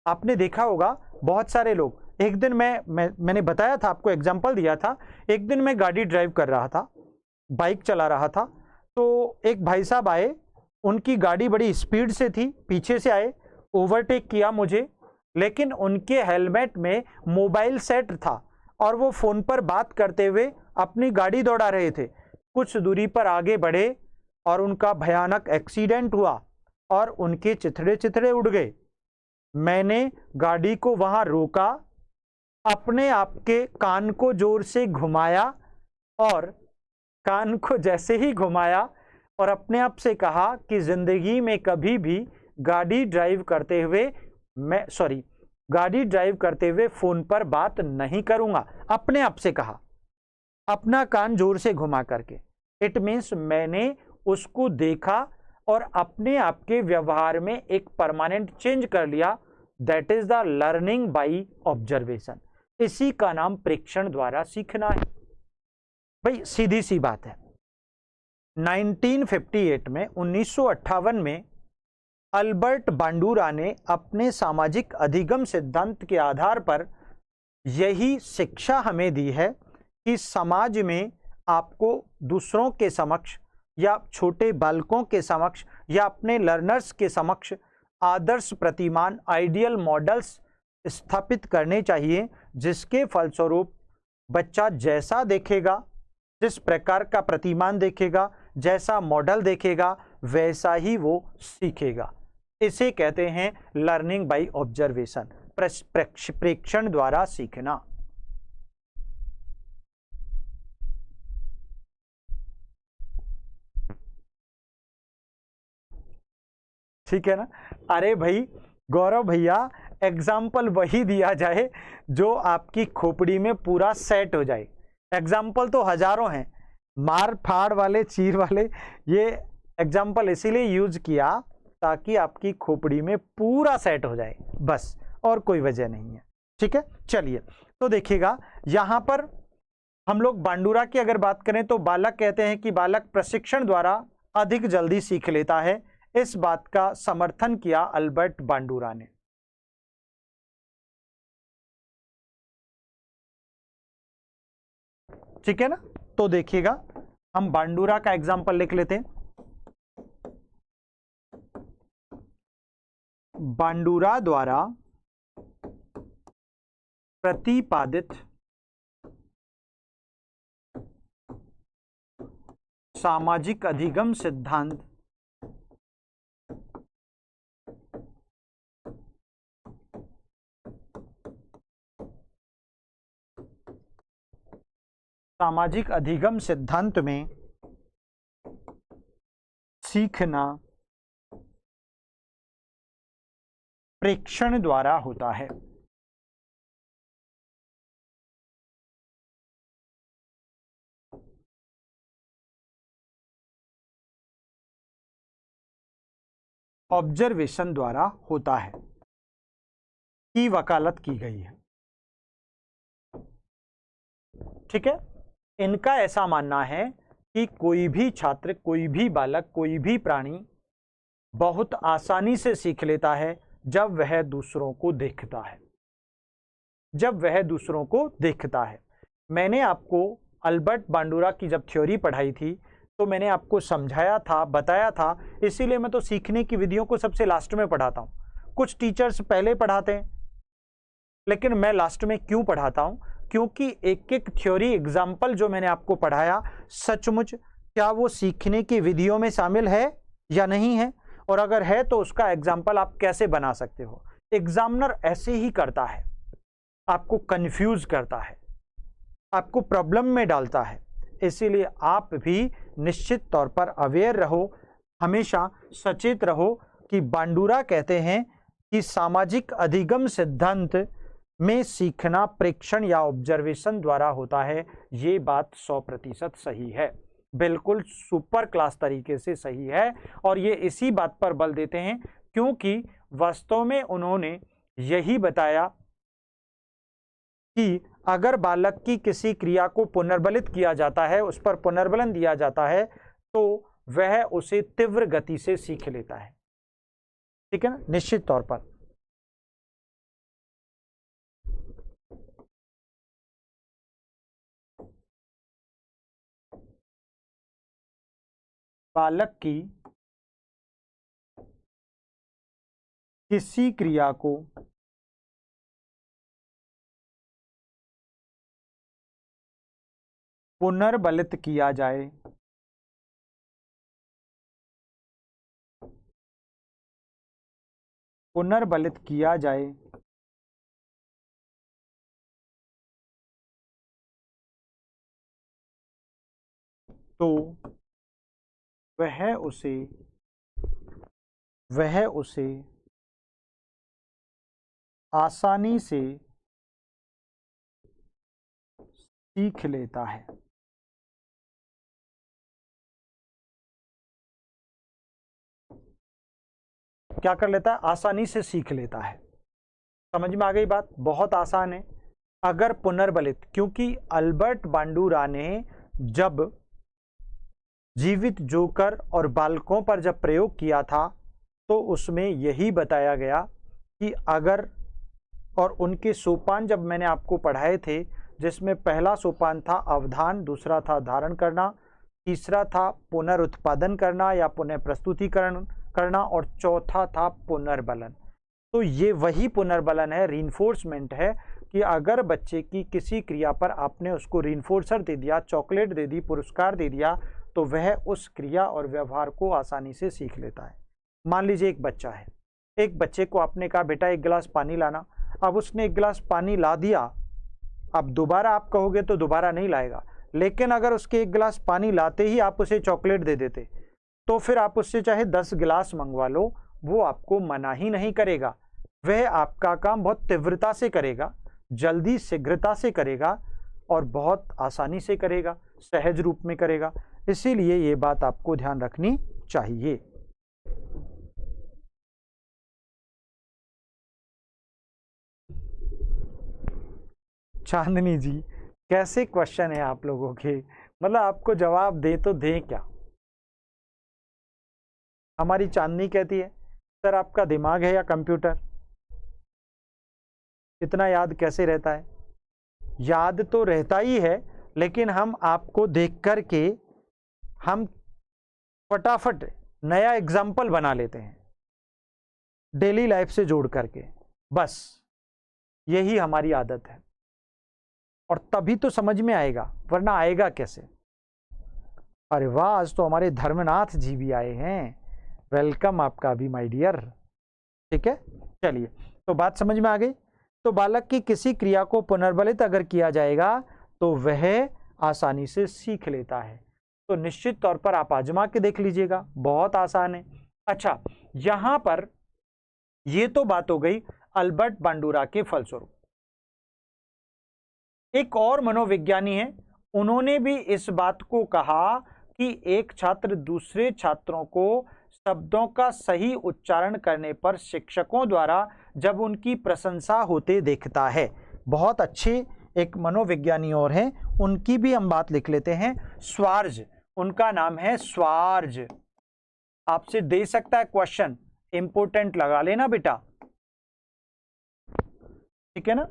आपने देखा होगा बहुत सारे लोग, एक दिन मैंने बताया था आपको, एग्जांपल दिया था। एक दिन मैं गाड़ी ड्राइव कर रहा था, बाइक चला रहा था, तो एक भाई साहब आए, उनकी गाड़ी बड़ी स्पीड से थी, पीछे से आए, ओवरटेक किया मुझे, लेकिन उनके हेलमेट में मोबाइल सेट था और वो फोन पर बात करते हुए अपनी गाड़ी दौड़ा रहे थे। कुछ दूरी पर आगे बढ़े और उनका भयानक एक्सीडेंट हुआ और उनके चिथड़े चिथड़े उड़ गए। मैंने गाड़ी को वहां रोका, अपने आप के कान को जोर से घुमाया और कान को जैसे ही घुमाया और अपने आप से कहा कि जिंदगी में कभी भी गाड़ी ड्राइव करते हुए फोन पर बात नहीं करूंगा। अपने आप से कहा, अपना कान जोर से घुमा करके। इट मीन्स मैंने उसको देखा और अपने आप के व्यवहार में एक परमानेंट चेंज कर लिया। That is the learning by observation. इसी का नाम प्रेक्षण द्वारा सीखना है। भाई सीधी सी बात है, 1958 में 1958 में अल्बर्ट बांडुरा ने अपने सामाजिक अधिगम सिद्धांत के आधार पर यही शिक्षा हमें दी है कि समाज में आपको दूसरों के समक्ष या छोटे बालकों के समक्ष या अपने लर्नर्स के समक्ष आदर्श प्रतिमान, आइडियल मॉडल्स स्थापित करने चाहिए, जिसके फलस्वरूप बच्चा जैसा देखेगा, जिस प्रकार का प्रतिमान देखेगा, जैसा मॉडल देखेगा, वैसा ही वो सीखेगा। इसे कहते हैं लर्निंग बाय ऑब्जर्वेशन, प्रेक्षण द्वारा सीखना। ठीक है ना? अरे भाई गौरव भैया, एग्जाम्पल वही दिया जाए जो आपकी खोपड़ी में पूरा सेट हो जाए। एग्जाम्पल तो हजारों हैं, मार फाड़ वाले, चीर वाले। ये एग्जाम्पल इसीलिए यूज किया ताकि आपकी खोपड़ी में पूरा सेट हो जाए, बस, और कोई वजह नहीं है। ठीक है, चलिए तो देखिएगा, यहां पर हम लोग बांडुरा की अगर बात करें तो बालक कहते हैं कि बालक प्रशिक्षण द्वारा अधिक जल्दी सीख लेता है। इस बात का समर्थन किया अल्बर्ट बांडुरा ने। ठीक है ना? तो देखिएगा, हम बांडुरा का एग्जांपल लिख लेते हैं। बांडुरा द्वारा प्रतिपादित सामाजिक अधिगम सिद्धांत सामाजिक अधिगम सिद्धांत में सीखना प्रेक्षण द्वारा होता है। ऑब्जर्वेशन द्वारा होता है की वकालत की गई है। ठीक है, इनका ऐसा मानना है कि कोई भी छात्र, कोई भी बालक, कोई भी प्राणी बहुत आसानी से सीख लेता है जब वह दूसरों को देखता है। जब वह दूसरों को देखता है, मैंने आपको अल्बर्ट बांडुरा की जब थ्योरी पढ़ाई थी तो मैंने आपको समझाया था, बताया था, इसीलिए मैं तो सीखने की विधियों को सबसे लास्ट में पढ़ाता हूं। कुछ टीचर्स पहले पढ़ाते हैं, लेकिन मैं लास्ट में क्यों पढ़ाता हूं? क्योंकि एक एक थ्योरी एग्जाम्पल जो मैंने आपको पढ़ाया सचमुच क्या वो सीखने की विधियों में शामिल है या नहीं है, और अगर है तो उसका एग्जाम्पल आप कैसे बना सकते हो। एग्जामिनर ऐसे ही करता है, आपको कंफ्यूज करता है, आपको प्रॉब्लम में डालता है। इसीलिए आप भी निश्चित तौर पर अवेयर रहो, हमेशा सचेत रहो कि बांडुरा कहते हैं कि सामाजिक अधिगम सिद्धांत में सीखना प्रेक्षण या ऑब्जर्वेशन द्वारा होता है। ये बात 100% सही है, बिल्कुल सुपर क्लास तरीके से सही है। और ये इसी बात पर बल देते हैं क्योंकि वास्तव में उन्होंने यही बताया कि अगर बालक की किसी क्रिया को पुनर्बलित किया जाता है, उस पर पुनर्बलन दिया जाता है, तो वह उसे तीव्र गति से सीख लेता है। ठीक है ना, निश्चित तौर पर। बालक की किसी क्रिया को पुनर्बलित किया जाए पुनर्बलित किया जाए तो वह उसे आसानी से सीख लेता है। क्या कर लेता है? आसानी से सीख लेता है। समझ में आ गई बात? बहुत आसान है। अगर पुनर्बलित, क्योंकि अल्बर्ट बांडुरा ने जब जीवित जोकर और बालकों पर जब प्रयोग किया था तो उसमें यही बताया गया कि अगर, और उनके सोपान जब मैंने आपको पढ़ाए थे, जिसमें पहला सोपान था अवधान, दूसरा था धारण करना, तीसरा था पुनरुत्पादन करना या पुनः प्रस्तुतिकरण करना, और चौथा था पुनर्बलन। तो ये वही पुनर्बलन है, रीइंफोर्समेंट है कि अगर बच्चे की किसी क्रिया पर आपने उसको रीइंफोर्सर दे दिया, चॉकलेट दे दी, पुरस्कार दे दिया, तो वह उस क्रिया और व्यवहार को आसानी से सीख लेता है। मान लीजिए एक बच्चा है, एक बच्चे को आपने कहा बेटा एक गिलास पानी लाना, अब उसने एक गिलास पानी ला दिया, अब दोबारा आप कहोगे तो दोबारा नहीं लाएगा, लेकिन अगर उसके एक गिलास पानी लाते ही आप उसे चॉकलेट दे देते तो फिर आप उससे चाहे 10 गिलास मंगवा लो, वो आपको मना ही नहीं करेगा। वह आपका काम बहुत तीव्रता से करेगा, जल्दी शीघ्रता से करेगा और बहुत आसानी से करेगा, सहज रूप में करेगा। इसीलिए ये बात आपको ध्यान रखनी चाहिए। चांदनी जी, कैसे क्वेश्चन है आप लोगों के, मतलब आपको जवाब दे तो दें क्या। हमारी चांदनी कहती है सर आपका दिमाग है या कंप्यूटर, इतना याद कैसे रहता है? याद तो रहता ही है, लेकिन हम आपको देख करके हम फटाफट नया एग्जाम्पल बना लेते हैं डेली लाइफ से जोड़ करके, बस यही हमारी आदत है। और तभी तो समझ में आएगा, वरना आएगा कैसे? अरे वाह, आज तो हमारे धर्मनाथ जी भी आए हैं, वेलकम आपका भी माय डियर। ठीक है, चलिए, तो बात समझ में आ गई। तो बालक की किसी क्रिया को पुनर्बलित अगर किया जाएगा तो वह आसानी से सीख लेता है। तो निश्चित तौर पर आप आजमा के देख लीजिएगा, बहुत आसान है। अच्छा, यहां पर ये तो बात हो गई अल्बर्ट बांडुरा के फलस्वरूप। एक और मनोविज्ञानी है, उन्होंने भी इस बात को कहा कि एक छात्र दूसरे छात्रों को शब्दों का सही उच्चारण करने पर शिक्षकों द्वारा जब उनकी प्रशंसा होते देखता है। बहुत अच्छे एक मनोविज्ञानी और हैं, उनकी भी हम बात लिख लेते हैं, स्वार्ज, उनका नाम है स्वार्ज। आपसे दे सकता है क्वेश्चन, इंपोर्टेंट लगा लेना बेटा, ठीक है ना।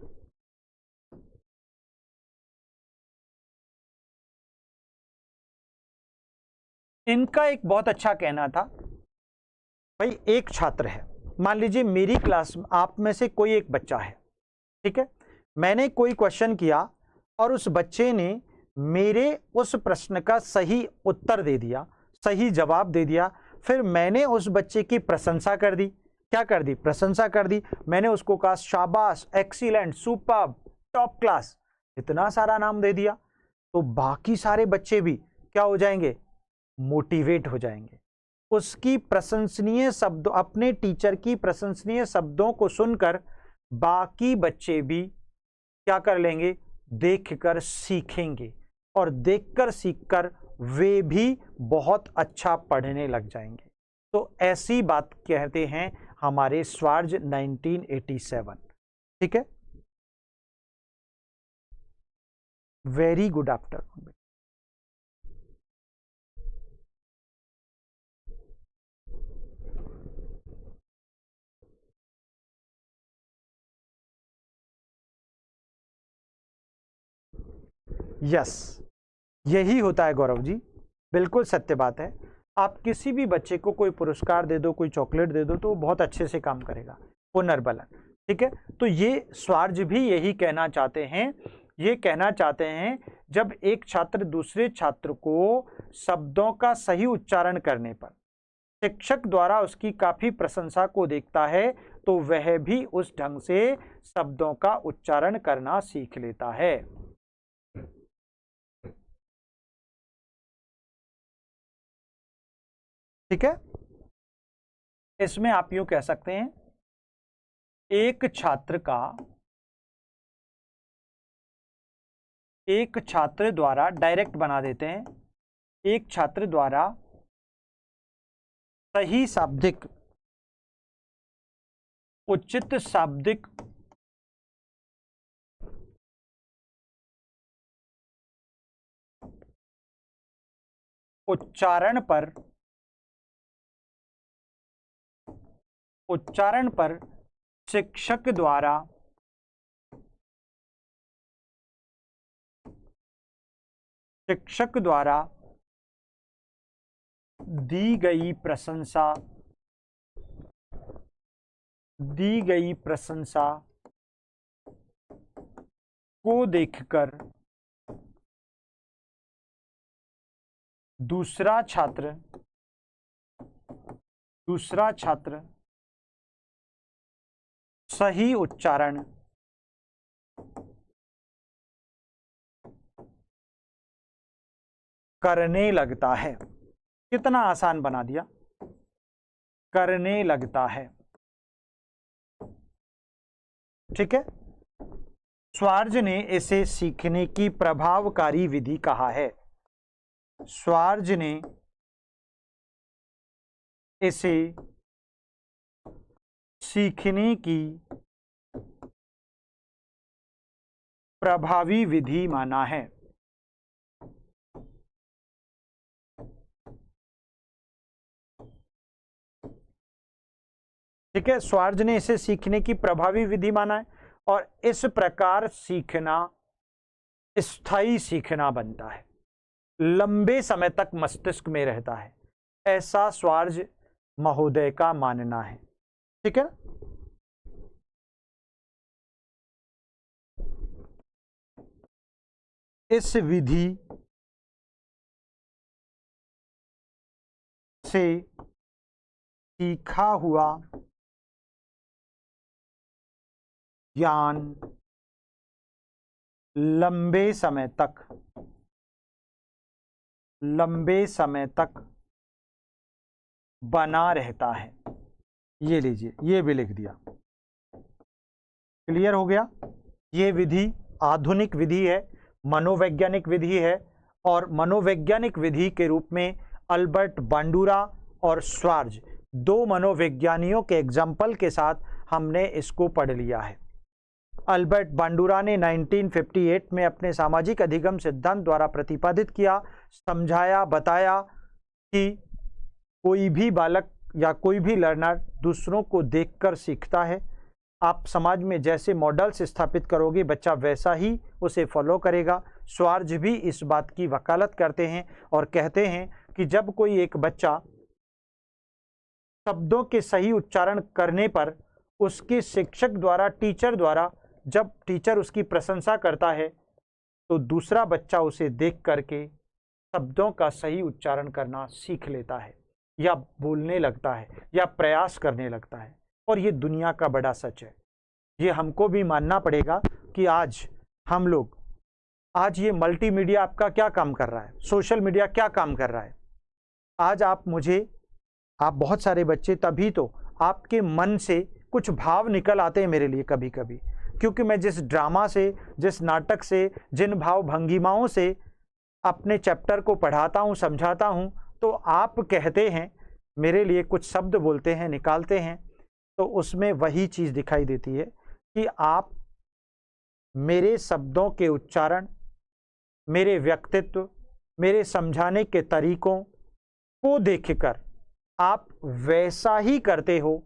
इनका एक बहुत अच्छा कहना था, भाई एक छात्र है, मान लीजिए मेरी क्लास में आप में से कोई एक बच्चा है, ठीक है, मैंने कोई क्वेश्चन किया और उस बच्चे ने मेरे उस प्रश्न का सही उत्तर दे दिया, सही जवाब दे दिया, फिर मैंने उस बच्चे की प्रशंसा कर दी। क्या कर दी? प्रशंसा कर दी। मैंने उसको कहा शाबाश, एक्सीलेंट, सुपर्ब, टॉप क्लास, इतना सारा नाम दे दिया, तो बाकी सारे बच्चे भी क्या हो जाएंगे? मोटिवेट हो जाएंगे। उसकी प्रशंसनीय शब्द, अपने टीचर की प्रशंसनीय शब्दों को सुनकर बाकी बच्चे भी क्या कर लेंगे? देखकर सीखेंगे, और देखकर सीखकर वे भी बहुत अच्छा पढ़ने लग जाएंगे। तो ऐसी बात कहते हैं हमारे स्वार्ज 1987। ठीक है, वेरी गुड आफ्टरनून। यस, यही होता है गौरव जी, बिल्कुल सत्य बात है। आप किसी भी बच्चे को कोई पुरस्कार दे दो, कोई चॉकलेट दे दो, तो वो बहुत अच्छे से काम करेगा, पुनर्बलन। ठीक है, तो ये स्वार्ज भी यही कहना चाहते हैं, ये कहना चाहते हैं जब एक छात्र दूसरे छात्र को शब्दों का सही उच्चारण करने पर शिक्षक द्वारा उसकी काफी प्रशंसा को देखता है, तो वह भी उस ढंग से शब्दों का उच्चारण करना सीख लेता है। ठीक है, इसमें आप यूं कह सकते हैं, एक छात्र द्वारा डायरेक्ट बना देते हैं, एक छात्र द्वारा सही शाब्दिक, उचित शाब्दिक उच्चारण पर शिक्षक द्वारा दी गई प्रशंसा को देखकर दूसरा छात्र सही उच्चारण करने लगता है। कितना आसान बना दिया, करने लगता है। ठीक है, स्वार्ज ने इसे सीखने की प्रभावकारी विधि कहा है। स्वार्ज ने इसे सीखने की प्रभावी विधि माना है। ठीक है, स्वार्ज ने इसे सीखने की प्रभावी विधि माना है, और इस प्रकार सीखना स्थायी सीखना बनता है, लंबे समय तक मस्तिष्क में रहता है, ऐसा स्वार्ज महोदय का मानना है। ठीक है, इस विधि से सीखा हुआ ज्ञान लंबे समय तक बना रहता है। ये लीजिए, ये भी लिख दिया। क्लियर हो गया? ये विधि आधुनिक विधि है, मनोवैज्ञानिक विधि है, और मनोवैज्ञानिक विधि के रूप में अल्बर्ट बांडुरा और स्वार्ज, दो मनोवैज्ञानियों के एग्जाम्पल के साथ हमने इसको पढ़ लिया है। अल्बर्ट बांडुरा ने 1958 में अपने सामाजिक अधिगम सिद्धांत द्वारा प्रतिपादित किया, समझाया, बताया कि कोई भी बालक या कोई भी लर्नर दूसरों को देखकर सीखता है। आप समाज में जैसे मॉडल्स स्थापित करोगे, बच्चा वैसा ही उसे फॉलो करेगा। स्वार्ज भी इस बात की वकालत करते हैं और कहते हैं कि जब कोई एक बच्चा शब्दों के सही उच्चारण करने पर उसके शिक्षक द्वारा, टीचर द्वारा, जब टीचर उसकी प्रशंसा करता है तो दूसरा बच्चा उसे देख करके शब्दों का सही उच्चारण करना सीख लेता है या बोलने लगता है या प्रयास करने लगता है। और ये दुनिया का बड़ा सच है। ये हमको भी मानना पड़ेगा कि आज हम लोग, आज ये मल्टीमीडिया आपका क्या काम कर रहा है, सोशल मीडिया क्या काम कर रहा है। आज आप बहुत सारे बच्चे, तभी तो आपके मन से कुछ भाव निकल आते हैं मेरे लिए कभी कभी, क्योंकि मैं जिस ड्रामा से, जिस नाटक से, जिन भाव भंगिमाओं से अपने चैप्टर को पढ़ाता हूँ, समझाता हूँ, तो आप कहते हैं, मेरे लिए कुछ शब्द बोलते हैं, निकालते हैं, तो उसमें वही चीज़ दिखाई देती है कि आप मेरे शब्दों के उच्चारण, मेरे व्यक्तित्व, मेरे समझाने के तरीकों को देखकर आप वैसा ही करते हो।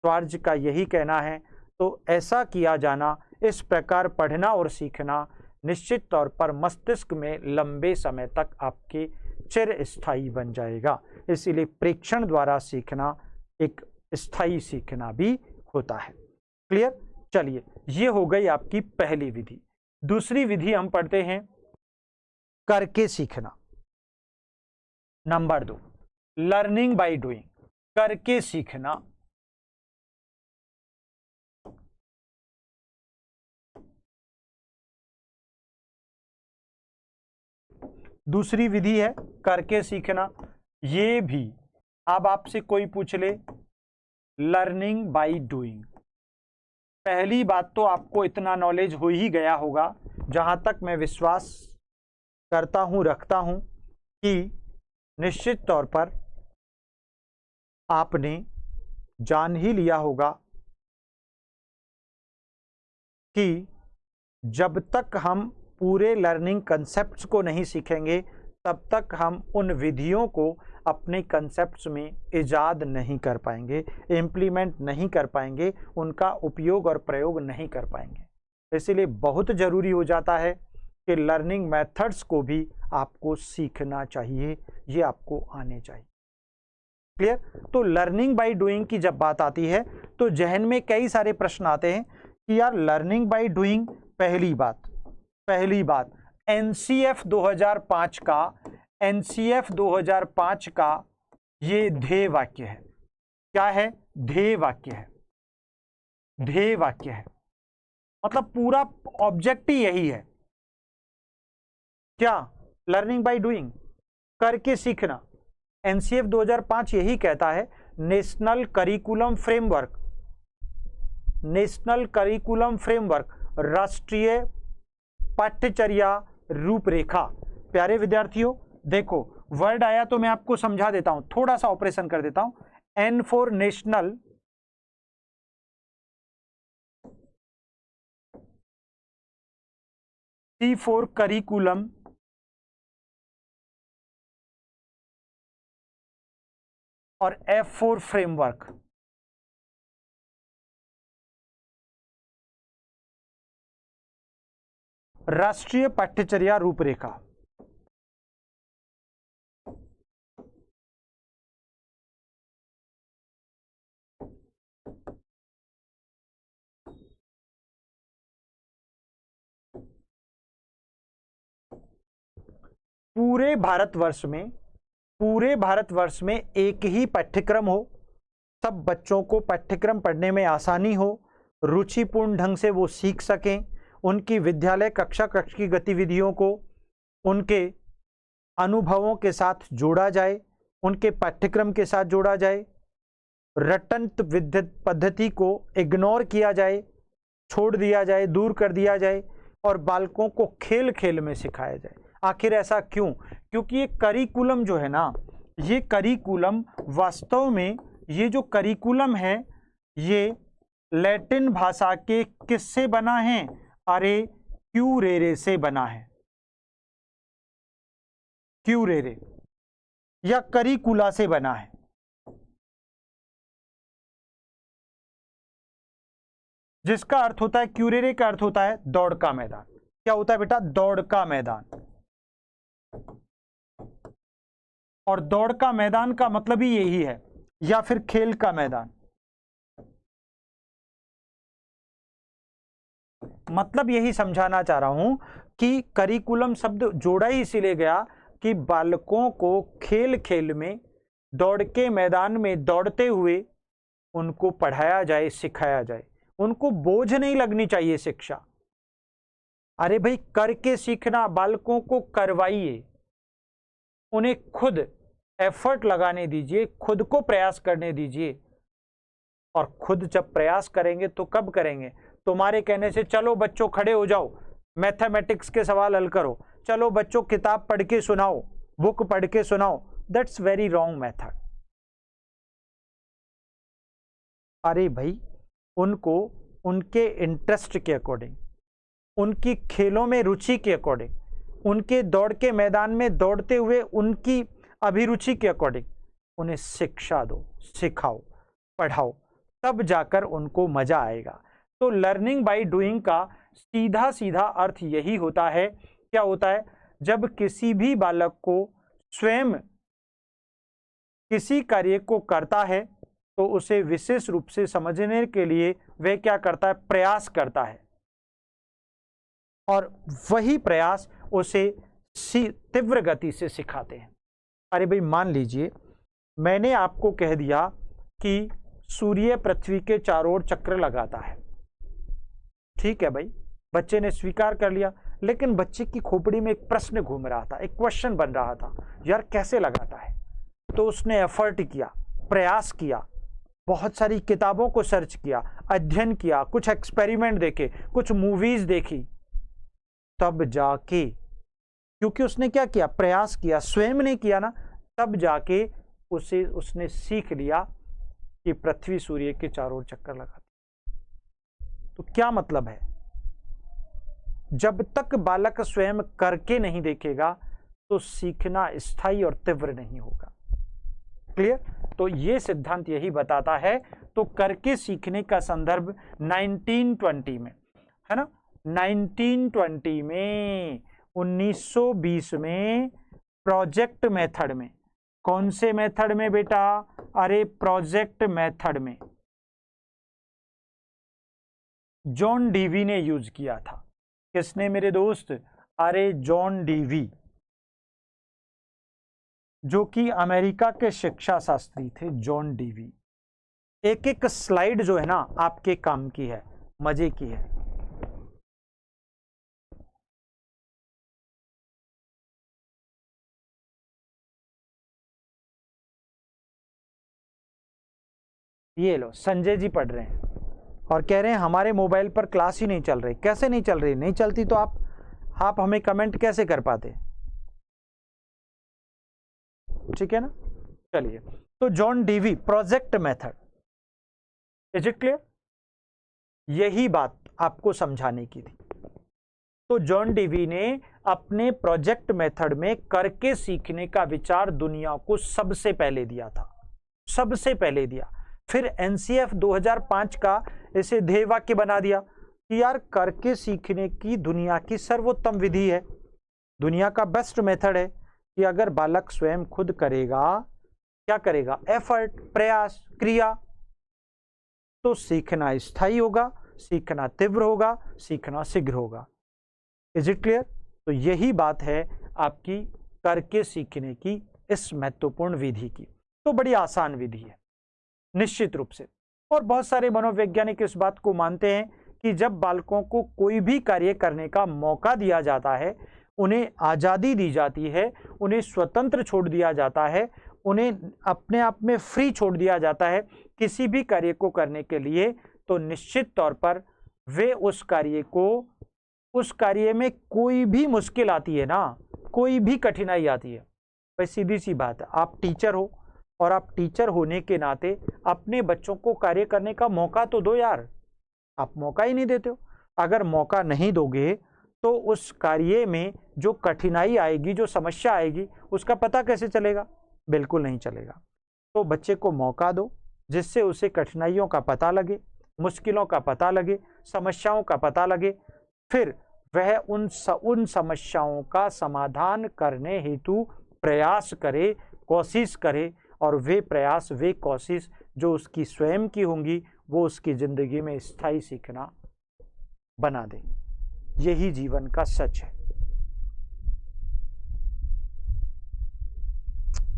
स्वार्ज का यही कहना है। तो ऐसा किया जाना, इस प्रकार पढ़ना और सीखना निश्चित तौर पर मस्तिष्क में लंबे समय तक आपके चिरस्थायी बन जाएगा। इसीलिए प्रेक्षण द्वारा सीखना एक स्थायी सीखना भी होता है। क्लियर? चलिए, ये हो गई आपकी पहली विधि। दूसरी विधि हम पढ़ते हैं करके सीखना। नंबर 2, लर्निंग बाय डूइंग, करके सीखना। दूसरी विधि है करके सीखना। ये भी अब आपसे कोई पूछ ले लर्निंग बाय डूइंग, पहली बात तो आपको इतना नॉलेज हो ही गया होगा, जहां तक मैं विश्वास करता हूं, रखता हूं, कि निश्चित तौर पर आपने जान ही लिया होगा कि जब तक हम पूरे लर्निंग कंसेप्ट्स को नहीं सीखेंगे तब तक हम उन विधियों को अपने कंसेप्ट्स में इजाद नहीं कर पाएंगे, इम्प्लीमेंट नहीं कर पाएंगे, उनका उपयोग और प्रयोग नहीं कर पाएंगे। इसलिए बहुत ज़रूरी हो जाता है कि लर्निंग मेथड्स को भी आपको सीखना चाहिए, ये आपको आने चाहिए। क्लियर? तो लर्निंग बाय डूइंग की जब बात आती है तो जहन में कई सारे प्रश्न आते हैं कि यार लर्निंग बाय डूइंग, पहली बात एनसीएफ 2005 का ये ध्येय वाक्य है। क्या है? ध्येय वाक्य है। ध्येय वाक्य है मतलब पूरा ऑब्जेक्ट ही यही है। क्या? लर्निंग बाय डूइंग, करके सीखना। एनसीएफ 2005 यही कहता है, नेशनल करिकुलम फ्रेमवर्क, राष्ट्रीय पाठ्यचर्या रूपरेखा। प्यारे विद्यार्थियों, देखो वर्ड आया तो मैं आपको समझा देता हूं, थोड़ा सा ऑपरेशन कर देता हूं। N for national, C for curriculum, और एफ फॉर फ्रेमवर्क। राष्ट्रीय पाठ्यचर्या रूपरेखा। पूरे भारतवर्ष में एक ही पाठ्यक्रम हो, सब बच्चों को पाठ्यक्रम पढ़ने में आसानी हो, रुचिपूर्ण ढंग से वो सीख सकें, उनकी विद्यालय कक्षा की गतिविधियों को उनके अनुभवों के साथ जोड़ा जाए, उनके पाठ्यक्रम के साथ जोड़ा जाए, रटन विद्युत पद्धति को इग्नोर किया जाए, छोड़ दिया जाए, दूर कर दिया जाए, और बालकों को खेल खेल में सिखाया जाए। आखिर ऐसा क्यों? क्योंकि ये करिकुलम जो है ना, ये करिकुलम वास्तव में, ये जो करिकुलम है ये लैटिन भाषा के किससे बना है? अरे क्यूरेरे से बना है। क्यूरेरे या करिकुला से बना है। जिसका अर्थ होता है, क्यूरेरे का अर्थ होता है दौड़ का मैदान। क्या होता है बेटा? दौड़ का मैदान। और दौड़ का मैदान का मतलब ही यही है, या फिर खेल का मैदान। मतलब यही समझाना चाह रहा हूं कि करिकुलम शब्द जोड़ा ही इसीलिए गया कि बालकों को खेल खेल में, दौड़ के मैदान में दौड़ते हुए उनको पढ़ाया जाए, सिखाया जाए। उनको बोझ नहीं लगनी चाहिए शिक्षा। अरे भाई, करके सीखना, बालकों को करवाइए, उन्हें खुद एफर्ट लगाने दीजिए, खुद को प्रयास करने दीजिए। और खुद जब प्रयास करेंगे तो कब करेंगे? तुम्हारे कहने से चलो बच्चों खड़े हो जाओ, मैथमेटिक्स के सवाल हल करो, चलो बच्चों किताब पढ़ के सुनाओ, बुक पढ़ के सुनाओ, दैट्स वेरी रॉन्ग मेथड। अरे भाई, उनको उनके इंटरेस्ट के अकॉर्डिंग, उनकी खेलों में रुचि के अकॉर्डिंग, उनके दौड़ के मैदान में दौड़ते हुए उनकी अभिरुचि के अकॉर्डिंग उन्हें शिक्षा दो, सिखाओ, पढ़ाओ, तब जाकर उनको मजा आएगा। तो लर्निंग बाय डूइंग का सीधा सीधा अर्थ यही होता है। क्या होता है? जब किसी भी बालक को स्वयं किसी कार्य को करता है तो उसे विशेष रूप से समझने के लिए वह क्या करता है? प्रयास करता है, और वही प्रयास उसे तीव्र गति से सिखाते हैं। अरे भाई, मान लीजिए मैंने आपको कह दिया कि सूर्य पृथ्वी के चारों ओर चक्र लगाता है, ठीक है भाई, बच्चे ने स्वीकार कर लिया। लेकिन बच्चे की खोपड़ी में एक प्रश्न घूम रहा था, एक क्वेश्चन बन रहा था, यार कैसे लगाता है? तो उसने एफर्ट किया, प्रयास किया, बहुत सारी किताबों को सर्च किया, अध्ययन किया, कुछ एक्सपेरिमेंट देखे, कुछ मूवीज देखी, तब जाके, क्योंकि उसने क्या किया? प्रयास किया, स्वयं ने किया ना, तब जाके उसने सीख लिया कि पृथ्वी सूर्य के चारों ओर चक्कर लगाती। तो क्या मतलब है? जब तक बालक स्वयं करके नहीं देखेगा तो सीखना स्थायी और तीव्र नहीं होगा। क्लियर? तो यह सिद्धांत यही बताता है। तो करके सीखने का संदर्भ 1920 में है ना, 1920 में, 1920 में प्रोजेक्ट मेथड में। कौन से मेथड में बेटा? अरे प्रोजेक्ट मेथड में जॉन डीवी ने यूज किया था। किसने मेरे दोस्त? अरे जॉन डीवी, जो कि अमेरिका के शिक्षा शास्त्री थे। John Dewey. एक एक स्लाइड जो है ना आपके काम की है, मजे की है। ये लो, संजय जी पढ़ रहे हैं और कह रहे हैं हमारे मोबाइल पर क्लास ही नहीं चल रही। कैसे नहीं चल रही? नहीं चलती तो आप हमें कमेंट कैसे कर पाते? ठीक है ना। चलिए, तो John Dewey, project method, is it clear? यही बात आपको समझाने की थी। तो जॉन डीवी ने अपने प्रोजेक्ट मेथड में करके सीखने का विचार दुनिया को सबसे पहले दिया था, सबसे पहले दिया। फिर एनसीएफ 2005 का इसे ध्येय वाक्य बना दिया कि यार करके सीखने की दुनिया की सर्वोत्तम विधि है, दुनिया का बेस्ट मेथड है कि अगर बालक स्वयं खुद करेगा, क्या करेगा? एफर्ट, प्रयास, क्रिया, तो सीखना स्थायी होगा, सीखना तीव्र होगा, सीखना शीघ्र होगा। Is it clear? तो यही बात है आपकी करके सीखने की इस महत्वपूर्ण विधि की। तो बड़ी आसान विधि है निश्चित रूप से। और बहुत सारे मनोवैज्ञानिक इस बात को मानते हैं कि जब बालकों को कोई भी कार्य करने का मौका दिया जाता है, उन्हें आज़ादी दी जाती है, उन्हें स्वतंत्र छोड़ दिया जाता है, उन्हें अपने आप में फ्री छोड़ दिया जाता है किसी भी कार्य को करने के लिए, तो निश्चित तौर पर वे उस कार्य में कोई भी मुश्किल आती है ना, कोई भी कठिनाई आती है, भाई सीधी सी बात है, आप टीचर हो और आप टीचर होने के नाते अपने बच्चों को कार्य करने का मौका तो दो यार। आप मौका ही नहीं देते हो। अगर मौका नहीं दोगे तो उस कार्य में जो कठिनाई आएगी, जो समस्या आएगी, उसका पता कैसे चलेगा? बिल्कुल नहीं चलेगा। तो बच्चे को मौका दो जिससे उसे कठिनाइयों का पता लगे, मुश्किलों का पता लगे, समस्याओं का पता लगे, फिर वह उन समस्याओं का समाधान करने हेतु प्रयास करे, कोशिश करे और वे प्रयास, वे कोशिश जो उसकी स्वयं की होंगी, वो उसकी जिंदगी में स्थायी सीखना बना दे। यही जीवन का सच है।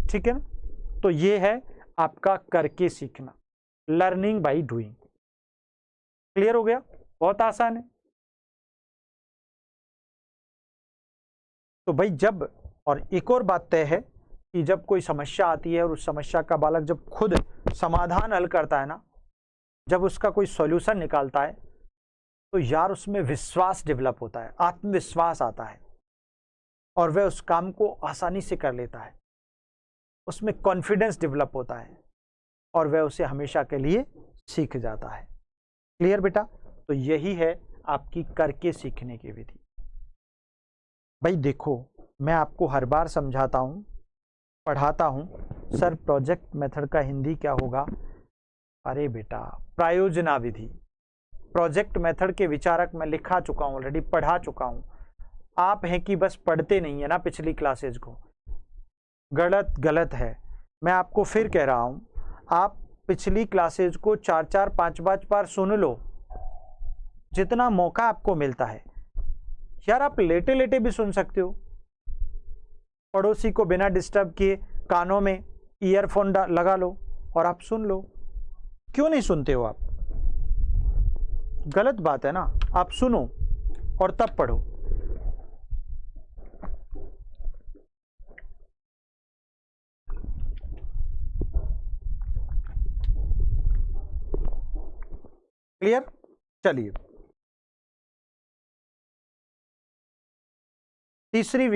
ठीक है ना? तो ये है आपका करके सीखना, लर्निंग बाय डूइंग। क्लियर हो गया? बहुत आसान है। तो भाई जब, और एक और बात तय है कि जब कोई समस्या आती है और उस समस्या का बालक जब खुद समाधान हल करता है ना, जब उसका कोई सॉल्यूशन निकालता है, तो यार उसमें विश्वास डेवलप होता है, आत्मविश्वास आता है और वह उस काम को आसानी से कर लेता है। उसमें कॉन्फिडेंस डेवलप होता है और वह उसे हमेशा के लिए सीख जाता है। क्लियर बेटा? तो यही है आपकी करके सीखने की विधि। भाई देखो, मैं आपको हर बार समझाता हूं, पढ़ाता हूं, सर प्रोजेक्ट मेथड का हिंदी क्या होगा? अरे बेटा, प्रायोजना विधि। प्रोजेक्ट मेथड के विचारक मैं लिखा चुका हूं, ऑलरेडी पढ़ा चुका हूं। आप हैं कि बस पढ़ते नहीं है ना पिछली क्लासेज को। गलत गलत है। मैं आपको फिर कह रहा हूं, आप पिछली क्लासेज को 4-4, 5-5 बार सुन लो, जितना मौका आपको मिलता है। यार आप लेटे लेटे भी सुन सकते हो, पड़ोसी को बिना डिस्टर्ब किए कानों में ईयरफोन लगा लो और आप सुन लो। क्यों नहीं सुनते हो आप? गलत बात है ना। आप सुनो और तब पढ़ो। क्लियर? चलिए, तीसरी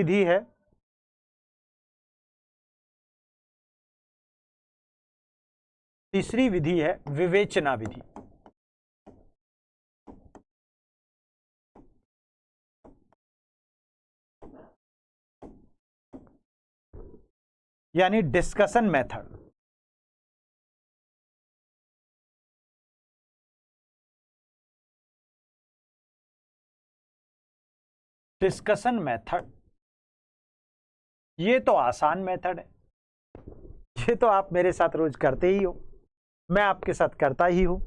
विधि है विवेचना विधि। यानी डिस्कशन मेथड। डिस्कशन मेथड ये तो आसान मेथड है। ये तो आप मेरे साथ रोज करते ही हो, मैं आपके साथ करता ही हूं।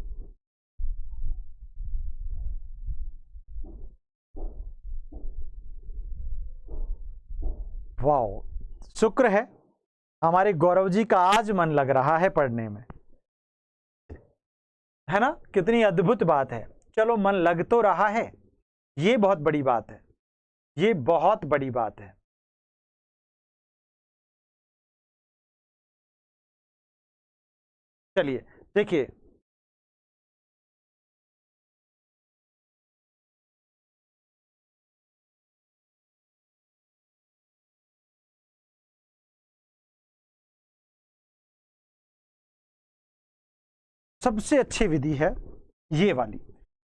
वाओ, शुक्र है हमारे गौरव जी का आज मन लग रहा है पढ़ने में, है ना? कितनी अद्भुत बात है। चलो, मन लग तो रहा है, ये बहुत बड़ी बात है, ये बहुत बड़ी बात है। चलिए देखिए, सबसे अच्छी विधि है ये वाली।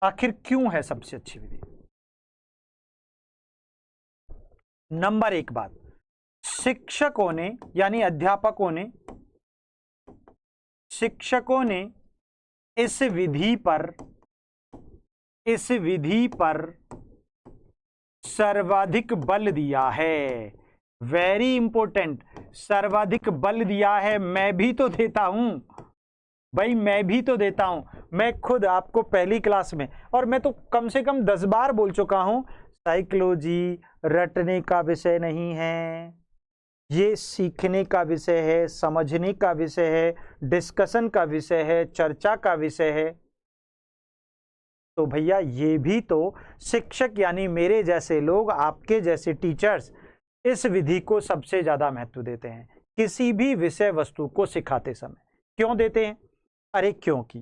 आखिर क्यों है सबसे अच्छी विधि? नंबर एक बात, शिक्षकों ने यानी अध्यापकों ने, शिक्षकों ने इस विधि पर सर्वाधिक बल दिया है। वेरी इंपॉर्टेंट, सर्वाधिक बल दिया है। मैं भी तो देता हूं भाई, मैं भी तो देता हूं। मैं खुद आपको पहली क्लास में, और मैं तो कम से कम 10 बार बोल चुका हूं, साइकोलॉजी रटने का विषय नहीं है, ये सीखने का विषय है, समझने का विषय है, डिस्कशन का विषय है, चर्चा का विषय है। तो भैया ये भी तो शिक्षक यानी मेरे जैसे लोग, आपके जैसे टीचर्स इस विधि को सबसे ज्यादा महत्व देते हैं किसी भी विषय वस्तु को सिखाते समय। क्यों देते हैं? अरे क्योंकि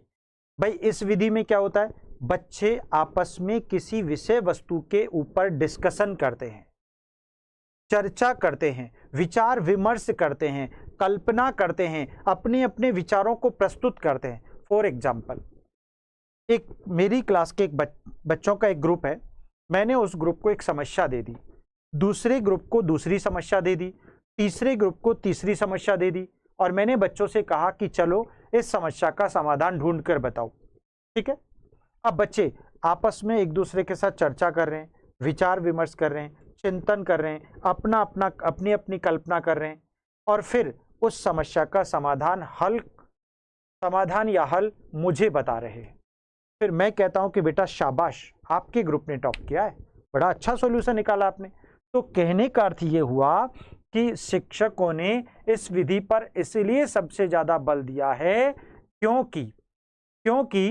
भाई इस विधि में क्या होता है, बच्चे आपस में किसी विषय वस्तु के ऊपर डिस्कशन करते हैं, चर्चा करते हैं, विचार विमर्श करते हैं, कल्पना करते हैं, अपने अपने विचारों को प्रस्तुत करते हैं। फॉर एग्जाम्पल, एक मेरी क्लास के एक बच्चों का एक ग्रुप है, मैंने उस ग्रुप को एक समस्या दे दी, दूसरे ग्रुप को दूसरी समस्या दे दी, तीसरे ग्रुप को तीसरी समस्या दे दी, और मैंने बच्चों से कहा कि चलो इस समस्या का समाधान ढूंढ कर बताओ। ठीक है? अब बच्चे आपस में एक दूसरे के साथ चर्चा कर रहे हैं, विचार विमर्श कर रहे हैं, चिंतन कर रहे हैं, अपनी अपनी कल्पना कर रहे हैं, और फिर उस समस्या का समाधान या हल मुझे बता रहे हैं। फिर मैं कहता हूं कि बेटा शाबाश, आपके ग्रुप ने टॉप किया है, बड़ा अच्छा सॉल्यूशन निकाला आपने। तो कहने का अर्थ ये हुआ कि शिक्षकों ने इस विधि पर इसलिए सबसे ज्यादा बल दिया है क्योंकि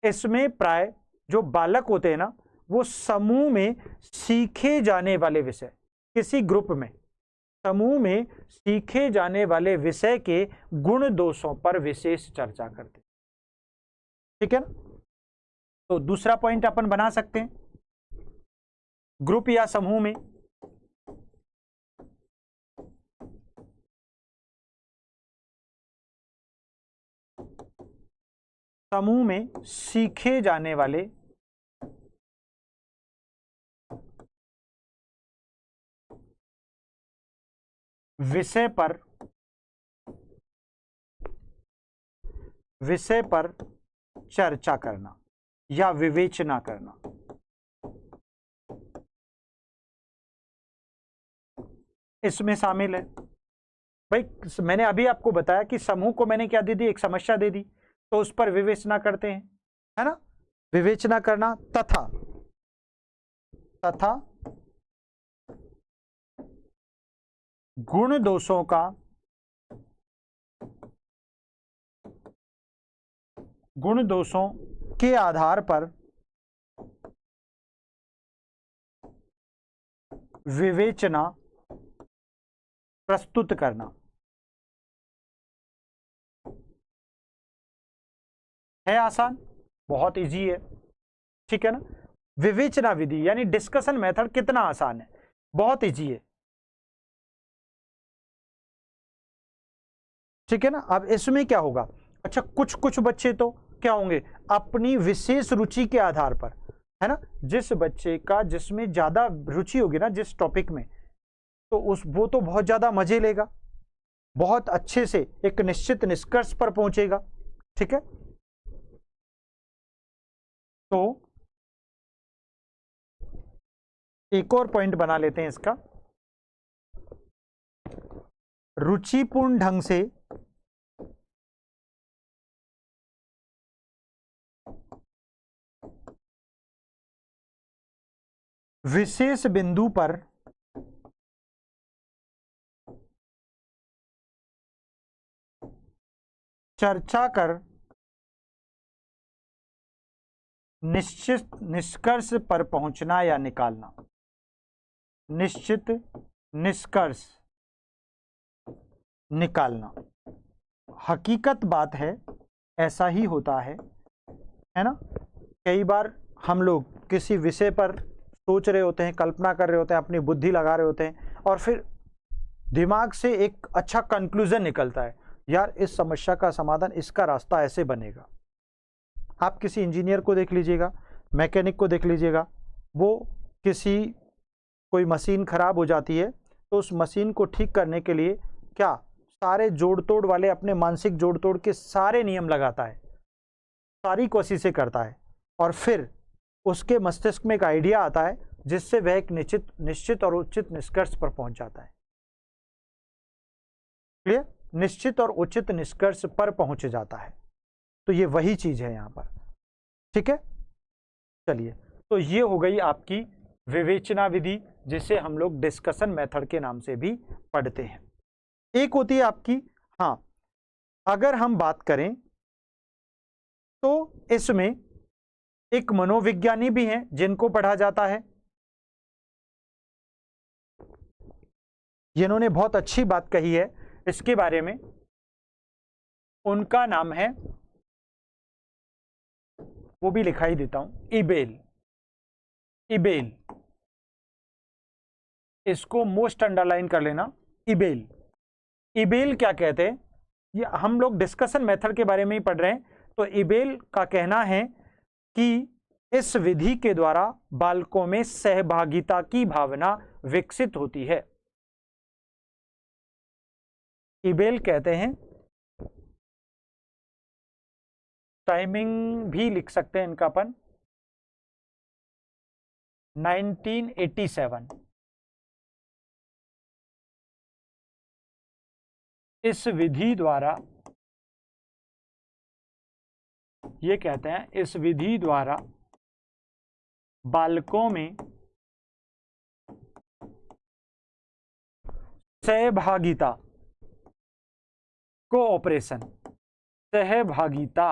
इसमें प्राय जो बालक होते हैं ना, वो समूह में सीखे जाने वाले विषय, किसी ग्रुप में समूह में सीखे जाने वाले विषय के गुण दोषों पर विशेष चर्चा करते। ठीक है ना? तो दूसरा पॉइंट अपन बना सकते हैं, ग्रुप या समूह में सीखे जाने वाले विषय पर चर्चा करना या विवेचना करना। इसमें शामिल है भाई, मैंने अभी आपको बताया कि समूह को मैंने क्या दे दी, एक समस्या दे दी, तो उस पर विवेचना करते हैं, है ना? विवेचना करना तथा गुण दोषों के आधार पर विवेचना प्रस्तुत करना। है आसान, बहुत इजी है। ठीक है ना? विवेचना विधि यानी डिस्कशन मेथड कितना आसान है, बहुत इजी है। ठीक है ना? अब इसमें क्या होगा, अच्छा कुछ बच्चे तो क्या होंगे, अपनी विशेष रुचि के आधार पर, है ना, जिस बच्चे का जिसमें ज्यादा रुचि होगी ना, जिस टॉपिक में, तो वो तो बहुत ज्यादा मजे लेगा, बहुत अच्छे से एक निश्चित निष्कर्ष पर पहुंचेगा। ठीक है? तो एक और पॉइंट बना लेते हैं इसका, रुचिपूर्ण ढंग से विशेष बिंदु पर चर्चा कर निश्चित निष्कर्ष पर पहुंचना या निकालना। निश्चित निष्कर्ष निकालना, हकीकत बात है, ऐसा ही होता है ना? कई बार हम लोग किसी विषय पर सोच रहे होते हैं, कल्पना कर रहे होते हैं, अपनी बुद्धि लगा रहे होते हैं, और फिर दिमाग से एक अच्छा कंक्लूजन निकलता है, यार इस समस्या का समाधान, इसका रास्ता ऐसे बनेगा। आप किसी इंजीनियर को देख लीजिएगा, मैकेनिक को देख लीजिएगा, वो कोई मशीन खराब हो जाती है, तो उस मशीन को ठीक करने के लिए क्या सारे जोड़ तोड़ वाले अपने मानसिक जोड़ तोड़ के सारे नियम लगाता है, सारी कोशिशें करता है, और फिर उसके मस्तिष्क में एक आइडिया आता है जिससे वह एक निश्चित और उचित निष्कर्ष पर पहुंच जाता है। क्लियर? निश्चित और उचित निष्कर्ष पर पहुंच जाता है। तो ये वही चीज है यहां पर। ठीक है? चलिए, तो ये हो गई आपकी विवेचना विधि, जिसे हम लोग डिस्कशन मेथड के नाम से भी पढ़ते हैं। एक होती है आपकी, हाँ, अगर हम बात करें तो इसमें एक मनोविज्ञानी भी हैं जिनको पढ़ा जाता है, जिन्होंने बहुत अच्छी बात कही है इसके बारे में। उनका नाम है, वो भी लिखा ही देता हूं, इबेल। इसको मोस्ट अंडरलाइन कर लेना, इबेल क्या कहते हैं, ये हम लोग डिस्कशन मेथड के बारे में ही पढ़ रहे हैं। तो इबेल का कहना है कि इस विधि के द्वारा बालकों में सहभागिता की भावना विकसित होती है। इबेल कहते हैं, टाइमिंग भी लिख सकते हैं इनका अपन, 1987। इस विधि द्वारा, ये कहते हैं इस विधि द्वारा बालकों में सहभागिता, कोऑपरेशन, सहभागिता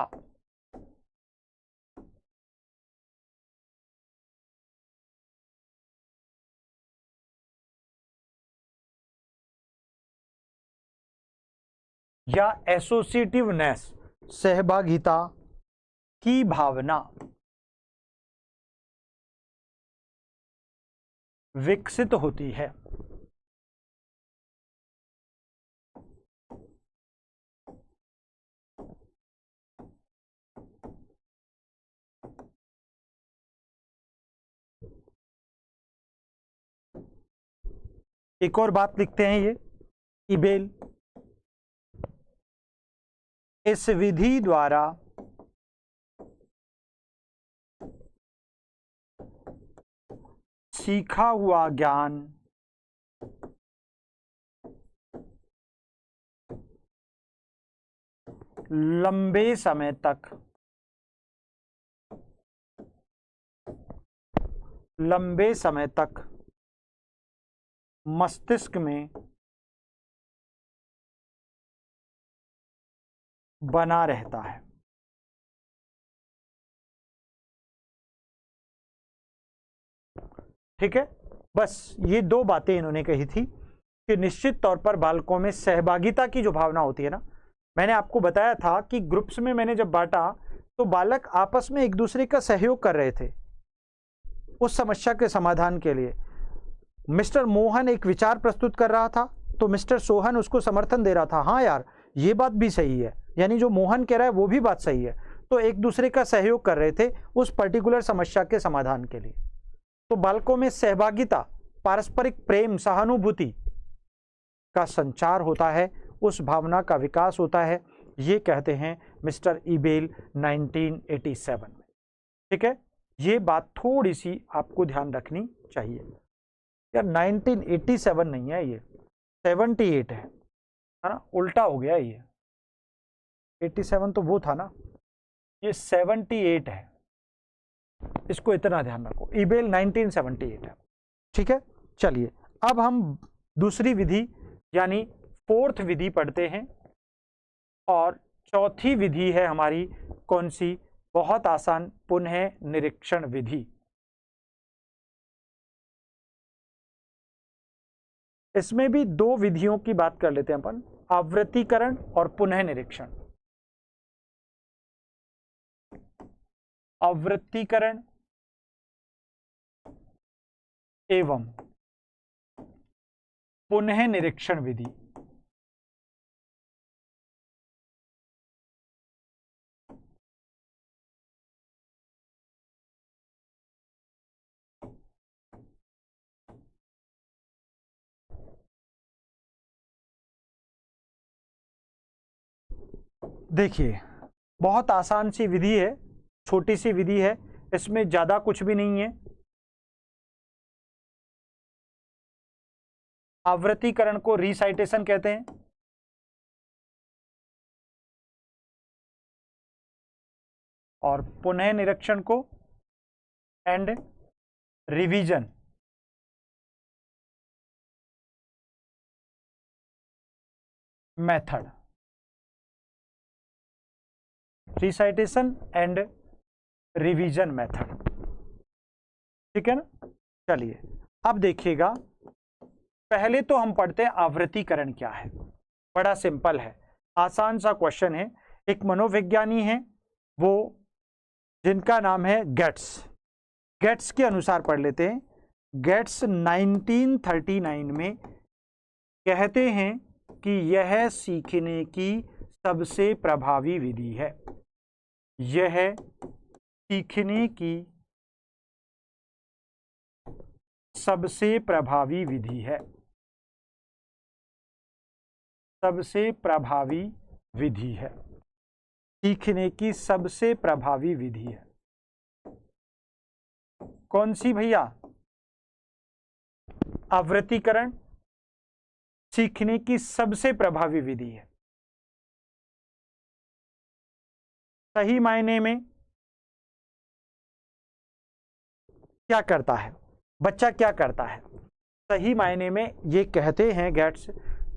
या एसोसिएटिवनेस, सहभागिता की भावना विकसित होती है। एक और बात लिखते हैं, ये इबेल इस विधि द्वारा सीखा हुआ ज्ञान लंबे समय तक मस्तिष्क में बना रहता है। ठीक है, बस ये दो बातें इन्होंने कही थी कि निश्चित तौर पर बालकों में सहभागिता की जो भावना होती है ना, मैंने आपको बताया था कि ग्रुप्स में मैंने जब बांटा तो बालक आपस में एक दूसरे का सहयोग कर रहे थे उस समस्या के समाधान के लिए। मिस्टर मोहन एक विचार प्रस्तुत कर रहा था तो मिस्टर सोहन उसको समर्थन दे रहा था, हाँ यार ये बात भी सही है, यानी जो मोहन कह रहा है वो भी बात सही है। तो एक दूसरे का सहयोग कर रहे थे उस पर्टिकुलर समस्या के समाधान के लिए। तो बालकों में सहभागिता, पारस्परिक प्रेम, सहानुभूति का संचार होता है, उस भावना का विकास होता है, ये कहते हैं मिस्टर इबेल 1987 में। ठीक है, ये बात थोड़ी सी आपको ध्यान रखनी चाहिए यार, 1987 नहीं है, ये 78 है ना, उल्टा हो गया ये, 87 तो वो था ना, ये 78 है, इसको इतना ध्यान रखो, इबेल 1978 है। ठीक है, चलिए अब हम दूसरी विधि यानी फोर्थ विधि पढ़ते हैं, और चौथी विधि है हमारी कौन सी, बहुत आसान, पुनः निरीक्षण विधि। इसमें भी दो विधियों की बात कर लेते हैं अपन, आवृत्तिकरण और पुनः निरीक्षण। आवृत्तिकरण एवं पुनः निरीक्षण विधि। देखिए बहुत आसान सी विधि है, छोटी सी विधि है, इसमें ज्यादा कुछ भी नहीं है। आवृत्तिकरण को रीसाइटेशन कहते हैं, और पुनः निरीक्षण को and revision method, recitation and revision method. ठीक है ना, चलिए अब देखिएगा, पहले तो हम पढ़ते हैं आवृत्तिकरण क्या है। बड़ा सिंपल है, आसान सा क्वेश्चन है। एक मनोविज्ञानी है वो, जिनका नाम है गेट्स, गेट्स के अनुसार पढ़ लेते हैं। गेट्स 1939 में कहते हैं कि यह सीखने की सबसे प्रभावी विधि है, यह सीखने की सबसे प्रभावी विधि है, सबसे प्रभावी विधि है, सीखने की सबसे प्रभावी विधि है। कौन सी भैया? आवृत्तिकरण, सीखने की सबसे प्रभावी विधि है। सही मायने में क्या करता है बच्चा, क्या करता है? सही मायने में ये कहते हैं गेट्स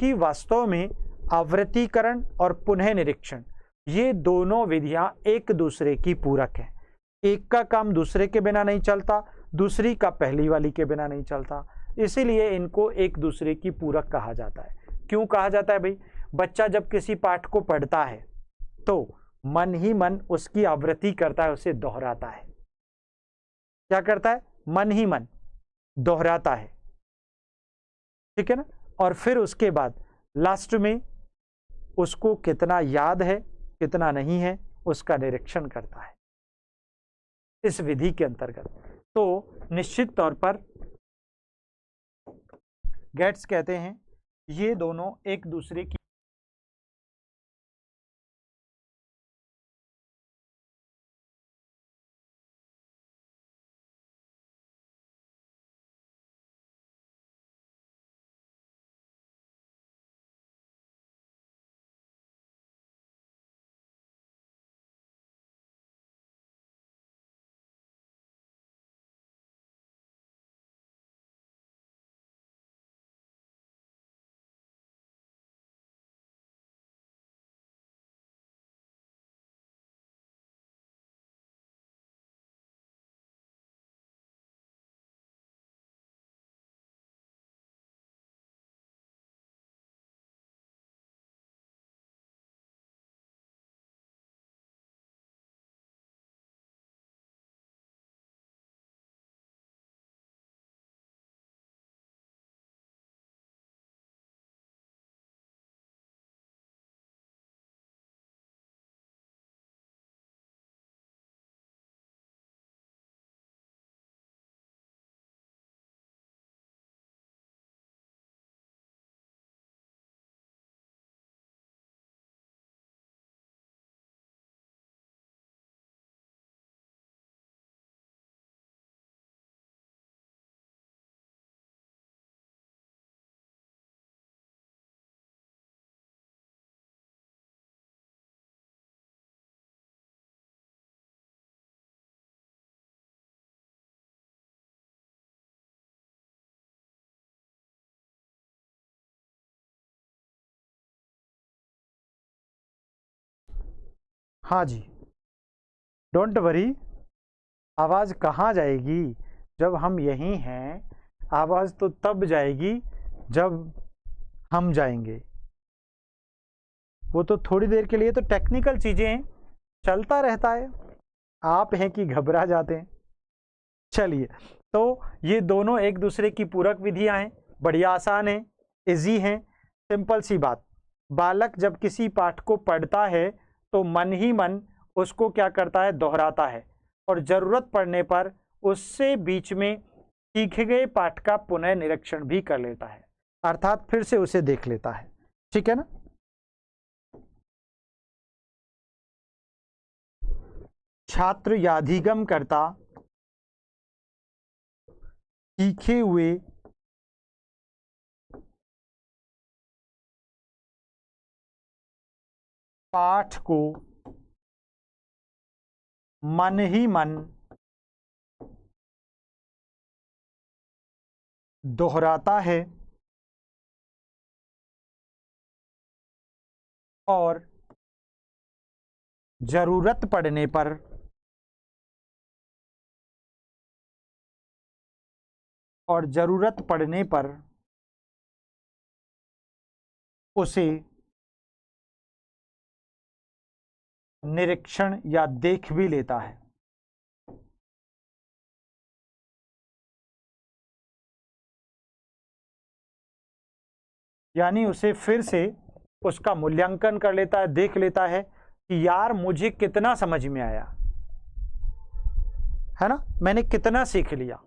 कि वास्तव में आवृत्तीकरण और पुनः निरीक्षण, ये दोनों विधियां एक दूसरे की पूरक हैं। एक का काम दूसरे के बिना नहीं चलता, दूसरी का पहली वाली के बिना नहीं चलता, इसीलिए इनको एक दूसरे की पूरक कहा जाता है। क्यों कहा जाता है भाई? बच्चा जब किसी पाठ को पढ़ता है तो मन ही मन उसकी आवृत्ति करता है, उसे दोहराता है। क्या करता है? मन ही मन दोहराता है, ठीक है ना। और फिर उसके बाद लास्ट में उसको कितना याद है कितना नहीं है उसका निरीक्षण करता है इस विधि के अंतर्गत। तो निश्चित तौर पर गेट्स कहते हैं ये दोनों एक दूसरे की हाँ जी, डोंट वरी। आवाज़ कहाँ जाएगी जब हम यहीं हैं? आवाज़ तो तब जाएगी जब हम जाएंगे। वो तो थोड़ी देर के लिए तो टेक्निकल चीज़ें हैं, चलता रहता है। आप हैं कि घबरा जाते हैं। चलिए, तो ये दोनों एक दूसरे की पूरक विधियां हैं, बढ़िया आसान है, इजी हैं, सिंपल सी बात। बालक जब किसी पाठ को पढ़ता है तो मन ही मन उसको क्या करता है? दोहराता है, और जरूरत पड़ने पर उससे बीच में सीखे गए पाठ का पुनः निरीक्षण भी कर लेता है, अर्थात फिर से उसे देख लेता है। ठीक है ना। छात्र या अधिगम करता सीखे हुए पाठ को मन ही मन दोहराता है और जरूरत पड़ने पर उसे निरीक्षण या देख भी लेता है। यानी उसे फिर से उसका मूल्यांकन कर लेता है, देख लेता है कि यार मुझे कितना समझ में आया है ना, मैंने कितना सीख लिया।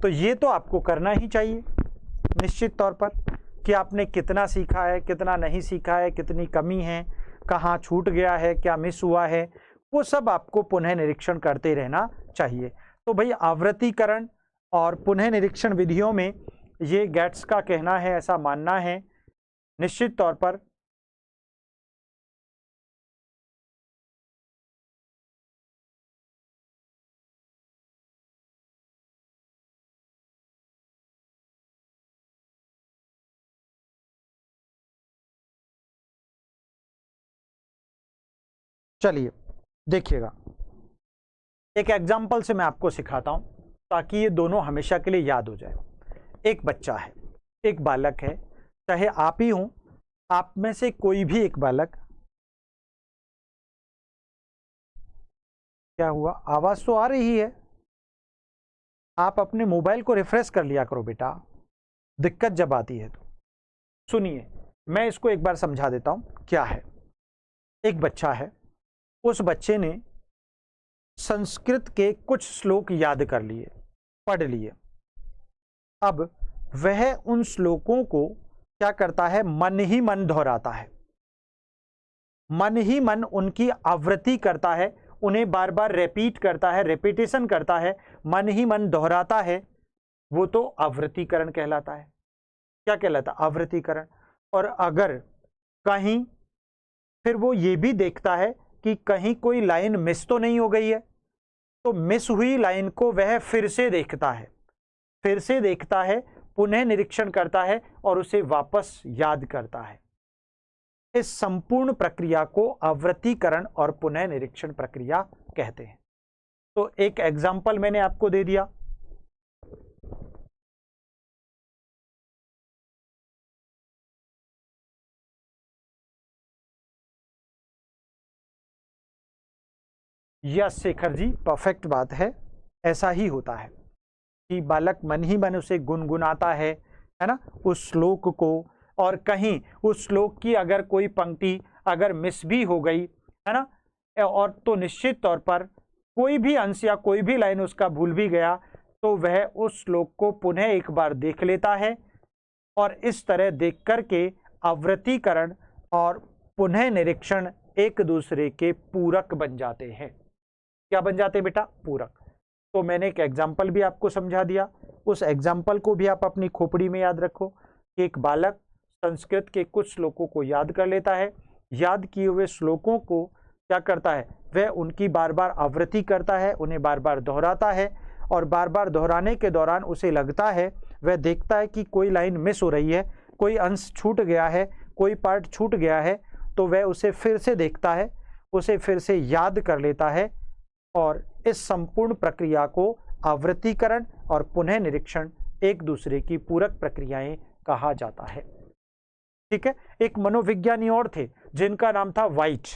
तो ये तो आपको करना ही चाहिए निश्चित तौर पर कि आपने कितना सीखा है, कितना नहीं सीखा है, कितनी कमी है, कहाँ छूट गया है, क्या मिस हुआ है, वो सब आपको पुनः निरीक्षण करते रहना चाहिए। तो भाई आवृत्तीकरण और पुनः निरीक्षण विधियों में ये गेट्स का कहना है, ऐसा मानना है निश्चित तौर पर चलिए देखिएगा, एक एग्जाम्पल से मैं आपको सिखाता हूं ताकि ये दोनों हमेशा के लिए याद हो जाए। एक बच्चा है, एक बालक है, चाहे आप ही हो, आप में से कोई भी एक बालक, क्या हुआ, आवाज तो आ रही है, आप अपने मोबाइल को रिफ्रेश कर लिया करो बेटा, दिक्कत जब आती है तो। सुनिए, मैं इसको एक बार समझा देता हूं क्या है। एक बच्चा है, उस बच्चे ने संस्कृत के कुछ श्लोक याद कर लिए, पढ़ लिए। अब वह उन श्लोकों को क्या करता है, मन ही मन दोहराता है, मन ही मन उनकी आवृत्ति करता है, उन्हें बार बार रिपीट करता है, रेपिटेशन करता है, मन ही मन दोहराता है। वो तो आवृत्तिकरण कहलाता है। क्या कहलाता है, आवृत्तिकरण। और अगर कहीं फिर वो ये भी देखता है कि कहीं कोई लाइन मिस तो नहीं हो गई है, तो मिस हुई लाइन को वह फिर से देखता है, फिर से देखता है, पुनः निरीक्षण करता है और उसे वापस याद करता है। इस संपूर्ण प्रक्रिया को आवृत्तिकरण और पुनः निरीक्षण प्रक्रिया कहते हैं। तो एक एग्जाम्पल मैंने आपको दे दिया। यस शेखर जी, परफेक्ट बात है। ऐसा ही होता है कि बालक मन ही मन उसे गुनगुनाता है ना, उस श्लोक को। और कहीं उस श्लोक की अगर कोई पंक्ति अगर मिस भी हो गई है ना, और तो निश्चित तौर पर कोई भी अंश या कोई भी लाइन उसका भूल भी गया, तो वह उस श्लोक को पुनः एक बार देख लेता है। और इस तरह देख करके आवृत्तिकरण और पुनः निरीक्षण एक दूसरे के पूरक बन जाते हैं। क्या बन जाते हैं बेटा, पूरक। तो मैंने एक एग्जाम्पल भी आपको समझा दिया, उस एग्जाम्पल को भी आप अपनी खोपड़ी में याद रखो कि एक बालक संस्कृत के कुछ श्लोकों को याद कर लेता है, याद किए हुए श्लोकों को क्या करता है, वह उनकी बार बार आवृत्ति करता है, उन्हें बार बार दोहराता है। और बार बार दोहराने के दौरान उसे लगता है, वह देखता है कि कोई लाइन मिस हो रही है, कोई अंश छूट गया है, कोई पार्ट छूट गया है, तो वह उसे फिर से देखता है, उसे फिर से याद कर लेता है। और इस संपूर्ण प्रक्रिया को आवृत्तिकरण और पुनः निरीक्षण एक दूसरे की पूरक प्रक्रियाएं कहा जाता है। ठीक है। एक मनोविज्ञानी और थे जिनका नाम था वाइट।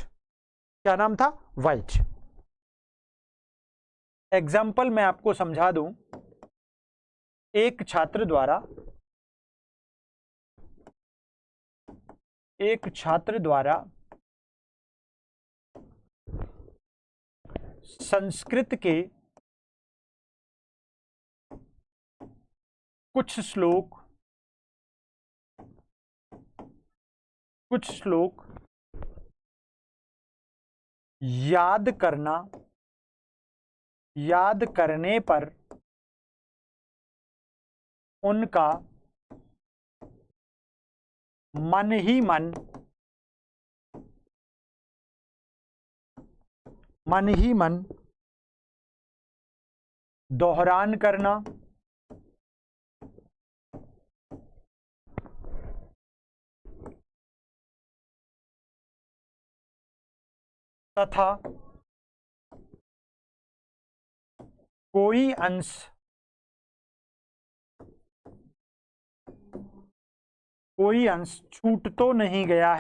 क्या नाम था, वाइट। एग्जाम्पल मैं आपको समझा दूं। एक छात्र द्वारा संस्कृत के कुछ श्लोक याद करने पर उनका मन ही मन दोहरान करना तथा कोई अंश छूट तो नहीं गया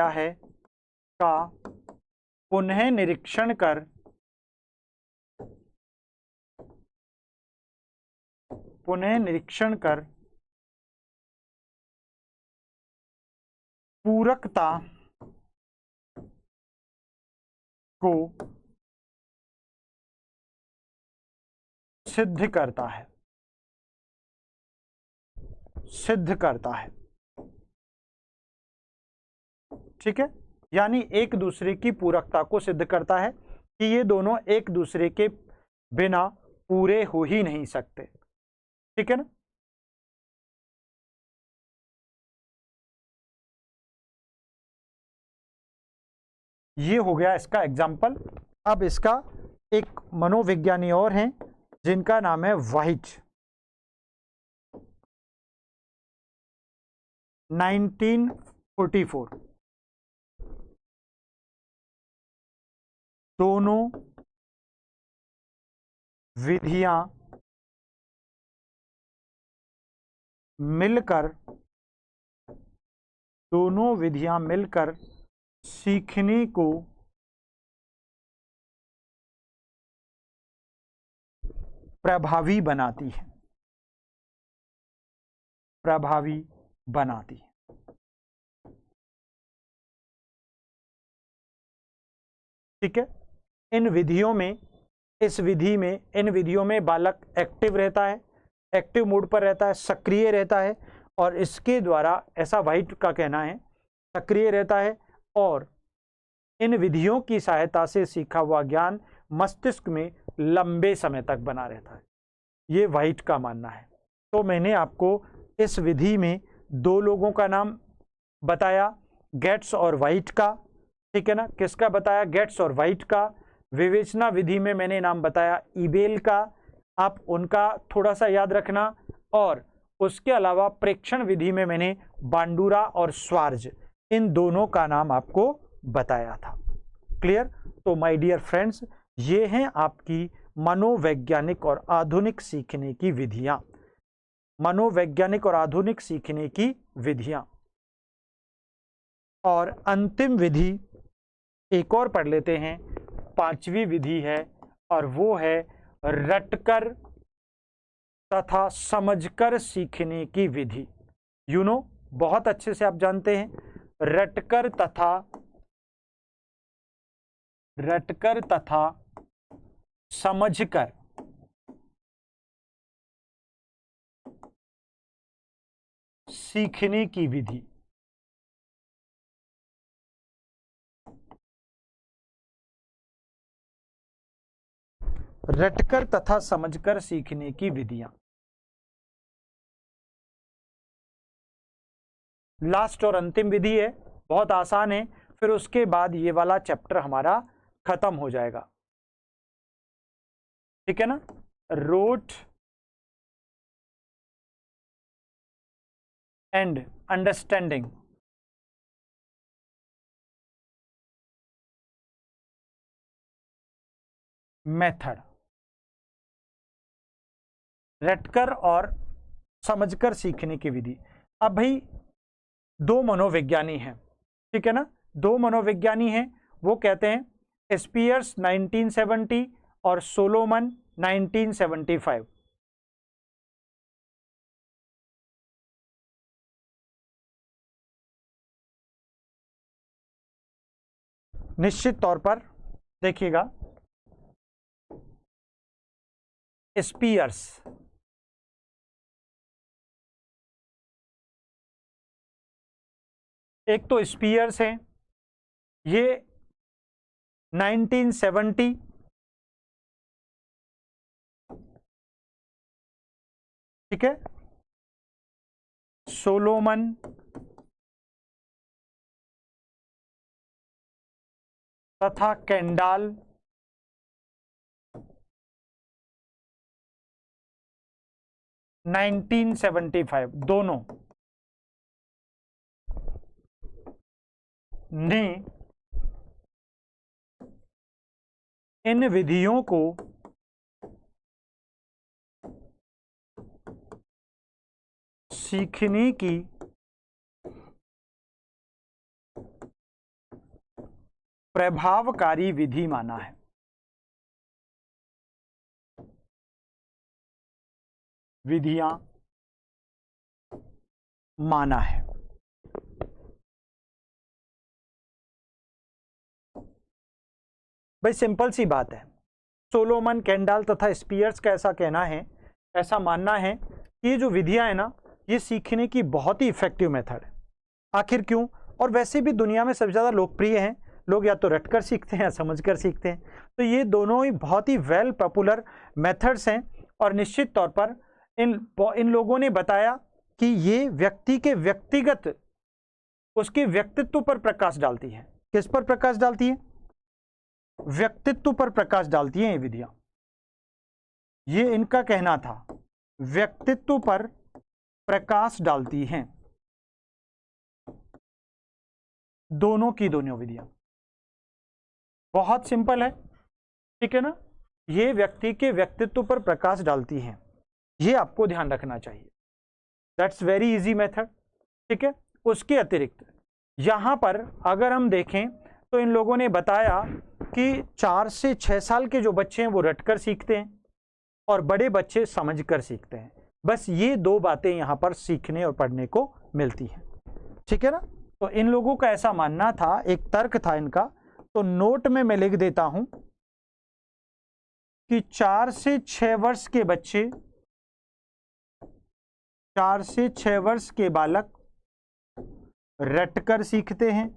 है, का पुनः निरीक्षण कर पूरकता को सिद्ध करता है। ठीक है, यानी एक दूसरे की पूरकता को सिद्ध करता है कि ये दोनों एक दूसरे के बिना पूरे हो ही नहीं सकते। ठीक है ना। ये हो गया इसका एग्जाम्पल। अब इसका एक मनोविज्ञानी और हैं जिनका नाम है व्हाइट। 1944 दोनों विधियां मिलकर सीखने को प्रभावी बनाती है। ठीक है। इन विधियों में बालक एक्टिव रहता है, एक्टिव मोड पर रहता है, सक्रिय रहता है, और इसके द्वारा, ऐसा व्हाइट का कहना है, सक्रिय रहता है और इन विधियों की सहायता से सीखा हुआ ज्ञान मस्तिष्क में लंबे समय तक बना रहता है। ये व्हाइट का मानना है। तो मैंने आपको इस विधि में दो लोगों का नाम बताया, गेट्स और व्हाइट का। ठीक है ना। किसका बताया? गेट्स और व्हाइट का। विवेचना विधि में मैंने नाम बताया ईबेल का, आप उनका थोड़ा सा याद रखना। और उसके अलावा प्रेक्षण विधि में मैंने बांडुरा और स्वार्ज, इन दोनों का नाम आपको बताया था। क्लियर? तो माय डियर फ्रेंड्स, ये हैं आपकी मनोवैज्ञानिक और आधुनिक सीखने की विधियां। मनोवैज्ञानिक और आधुनिक सीखने की विधियां। और अंतिम विधि एक और पढ़ लेते हैं, पांचवी विधि है, और वो है रटकर तथा समझकर सीखने की विधि। बहुत अच्छे से आप जानते हैं, रटकर तथा समझकर सीखने की विधि। रटकर तथा समझकर सीखने की विधियां। लास्ट और अंतिम विधि है, बहुत आसान है, फिर उसके बाद ये वाला चैप्टर हमारा खत्म हो जाएगा। ठीक है ना। Rote and understanding method. रटकर और समझकर सीखने की विधि। अब भाई दो मनोविज्ञानी हैं, ठीक है ना, दो मनोविज्ञानी हैं, वो कहते हैं स्पीयर्स 1970 और सोलोमन 1975। निश्चित तौर पर देखिएगा, स्पीयर्स एक तो स्पीयर्स हैं, ये 1970 ठीक है, सोलोमन तथा केंडाल 1975, दोनों ने इन विधियों को सीखने की प्रभावकारी विधि माना है। विधियां माना है। भाई सिंपल सी बात है, सोलोमन, केंडाल तथा स्पीयर्स का ऐसा कहना है, ऐसा मानना है कि ये जो विधियां है ना, ये सीखने की बहुत ही इफेक्टिव मेथड है। आखिर क्यों? और वैसे भी दुनिया में सबसे ज़्यादा लोकप्रिय हैं, लोग या तो रटकर सीखते हैं या समझकर सीखते हैं। तो ये दोनों ही बहुत ही वेल पॉपुलर मेथड्स हैं और निश्चित तौर पर इन लोगों ने बताया कि ये व्यक्ति के व्यक्तिगत उसके व्यक्तित्व पर प्रकाश डालती है। किस पर प्रकाश डालती है? व्यक्तित्व पर प्रकाश डालती है ये विधियां। ये इनका कहना था, व्यक्तित्व पर प्रकाश डालती हैं दोनों की दोनों विधियां। बहुत सिंपल है, ठीक है ना। ये व्यक्ति के व्यक्तित्व पर प्रकाश डालती हैं, ये आपको ध्यान रखना चाहिए। दैट्स वेरी इजी मेथड, ठीक है। उसके अतिरिक्त यहां पर अगर हम देखें तो इन लोगों ने बताया कि 4 से 6 साल के जो बच्चे हैं वो रटकर सीखते हैं और बड़े बच्चे समझकर सीखते हैं। बस ये 2 बातें यहां पर सीखने और पढ़ने को मिलती हैं, ठीक है ना। तो इन लोगों का ऐसा मानना था, एक तर्क था इनका, तो नोट में मैं लिख देता हूं कि 4 से 6 वर्ष के बच्चे, 4 से 6 वर्ष के बालक रटकर सीखते हैं,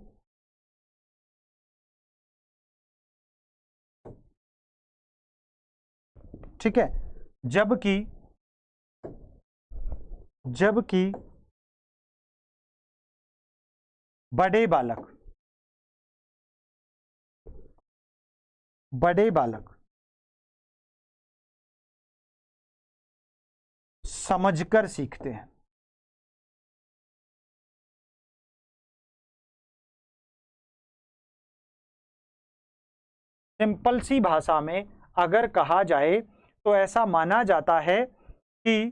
ठीक है। जबकि बड़े बालक समझकर सीखते हैं। सिंपल सी भाषा में अगर कहा जाए तो ऐसा माना जाता है कि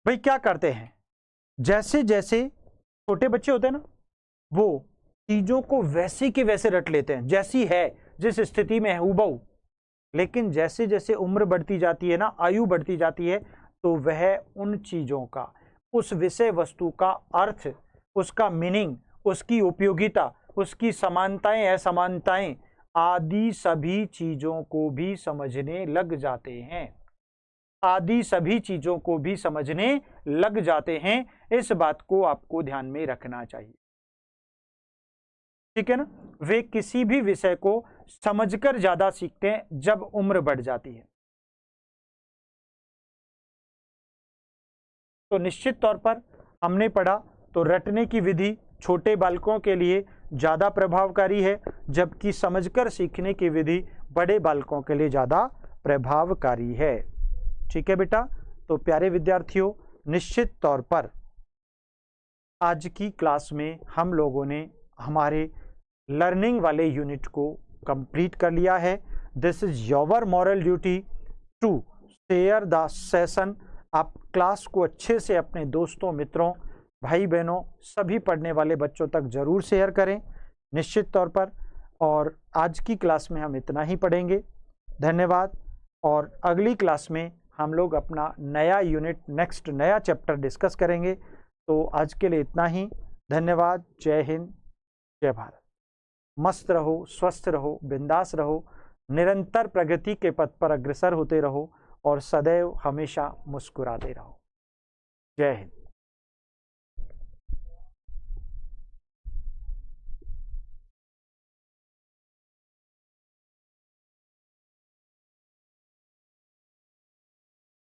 भाई क्या करते हैं, जैसे जैसे छोटे बच्चे होते हैं ना, वो चीजों को वैसे के वैसे रट लेते हैं, जैसी है, जिस स्थिति में है हूबहू। लेकिन जैसे जैसे उम्र बढ़ती जाती है ना, आयु बढ़ती जाती है, तो वह उन चीजों का, उस विषय वस्तु का अर्थ, उसका मीनिंग, उसकी उपयोगिता, उसकी समानताएं असमानताएं आदि सभी चीजों को भी समझने लग जाते हैं, आदि सभी चीजों को भी समझने लग जाते हैं। इस बात को आपको ध्यान में रखना चाहिए, ठीक है ना। वे किसी भी विषय को समझकर ज्यादा सीखते हैं जब उम्र बढ़ जाती है। तो निश्चित तौर पर हमने पढ़ा तो रटने की विधि छोटे बालकों के लिए ज्यादा प्रभावकारी है, जबकि समझकर सीखने की विधि बड़े बालकों के लिए ज्यादा प्रभावकारी है, ठीक है बेटा। तो प्यारे विद्यार्थियों, निश्चित तौर पर आज की क्लास में हम लोगों ने हमारे लर्निंग वाले यूनिट को कंप्लीट कर लिया है। This is your moral duty to share the session. आप क्लास को अच्छे से अपने दोस्तों, मित्रों, भाई बहनों, सभी पढ़ने वाले बच्चों तक जरूर शेयर करें, निश्चित तौर पर। और आज की क्लास में हम इतना ही पढ़ेंगे। धन्यवाद। और अगली क्लास में हम लोग अपना नया यूनिट, नेक्स्ट नया चैप्टर डिस्कस करेंगे। तो आज के लिए इतना ही। धन्यवाद। जय हिंद, जय भारत। मस्त रहो, स्वस्थ रहो, बिंदास रहो, निरंतर प्रगति के पथ पर अग्रसर होते रहो और सदैव हमेशा मुस्कुराते रहो। जय हिंद।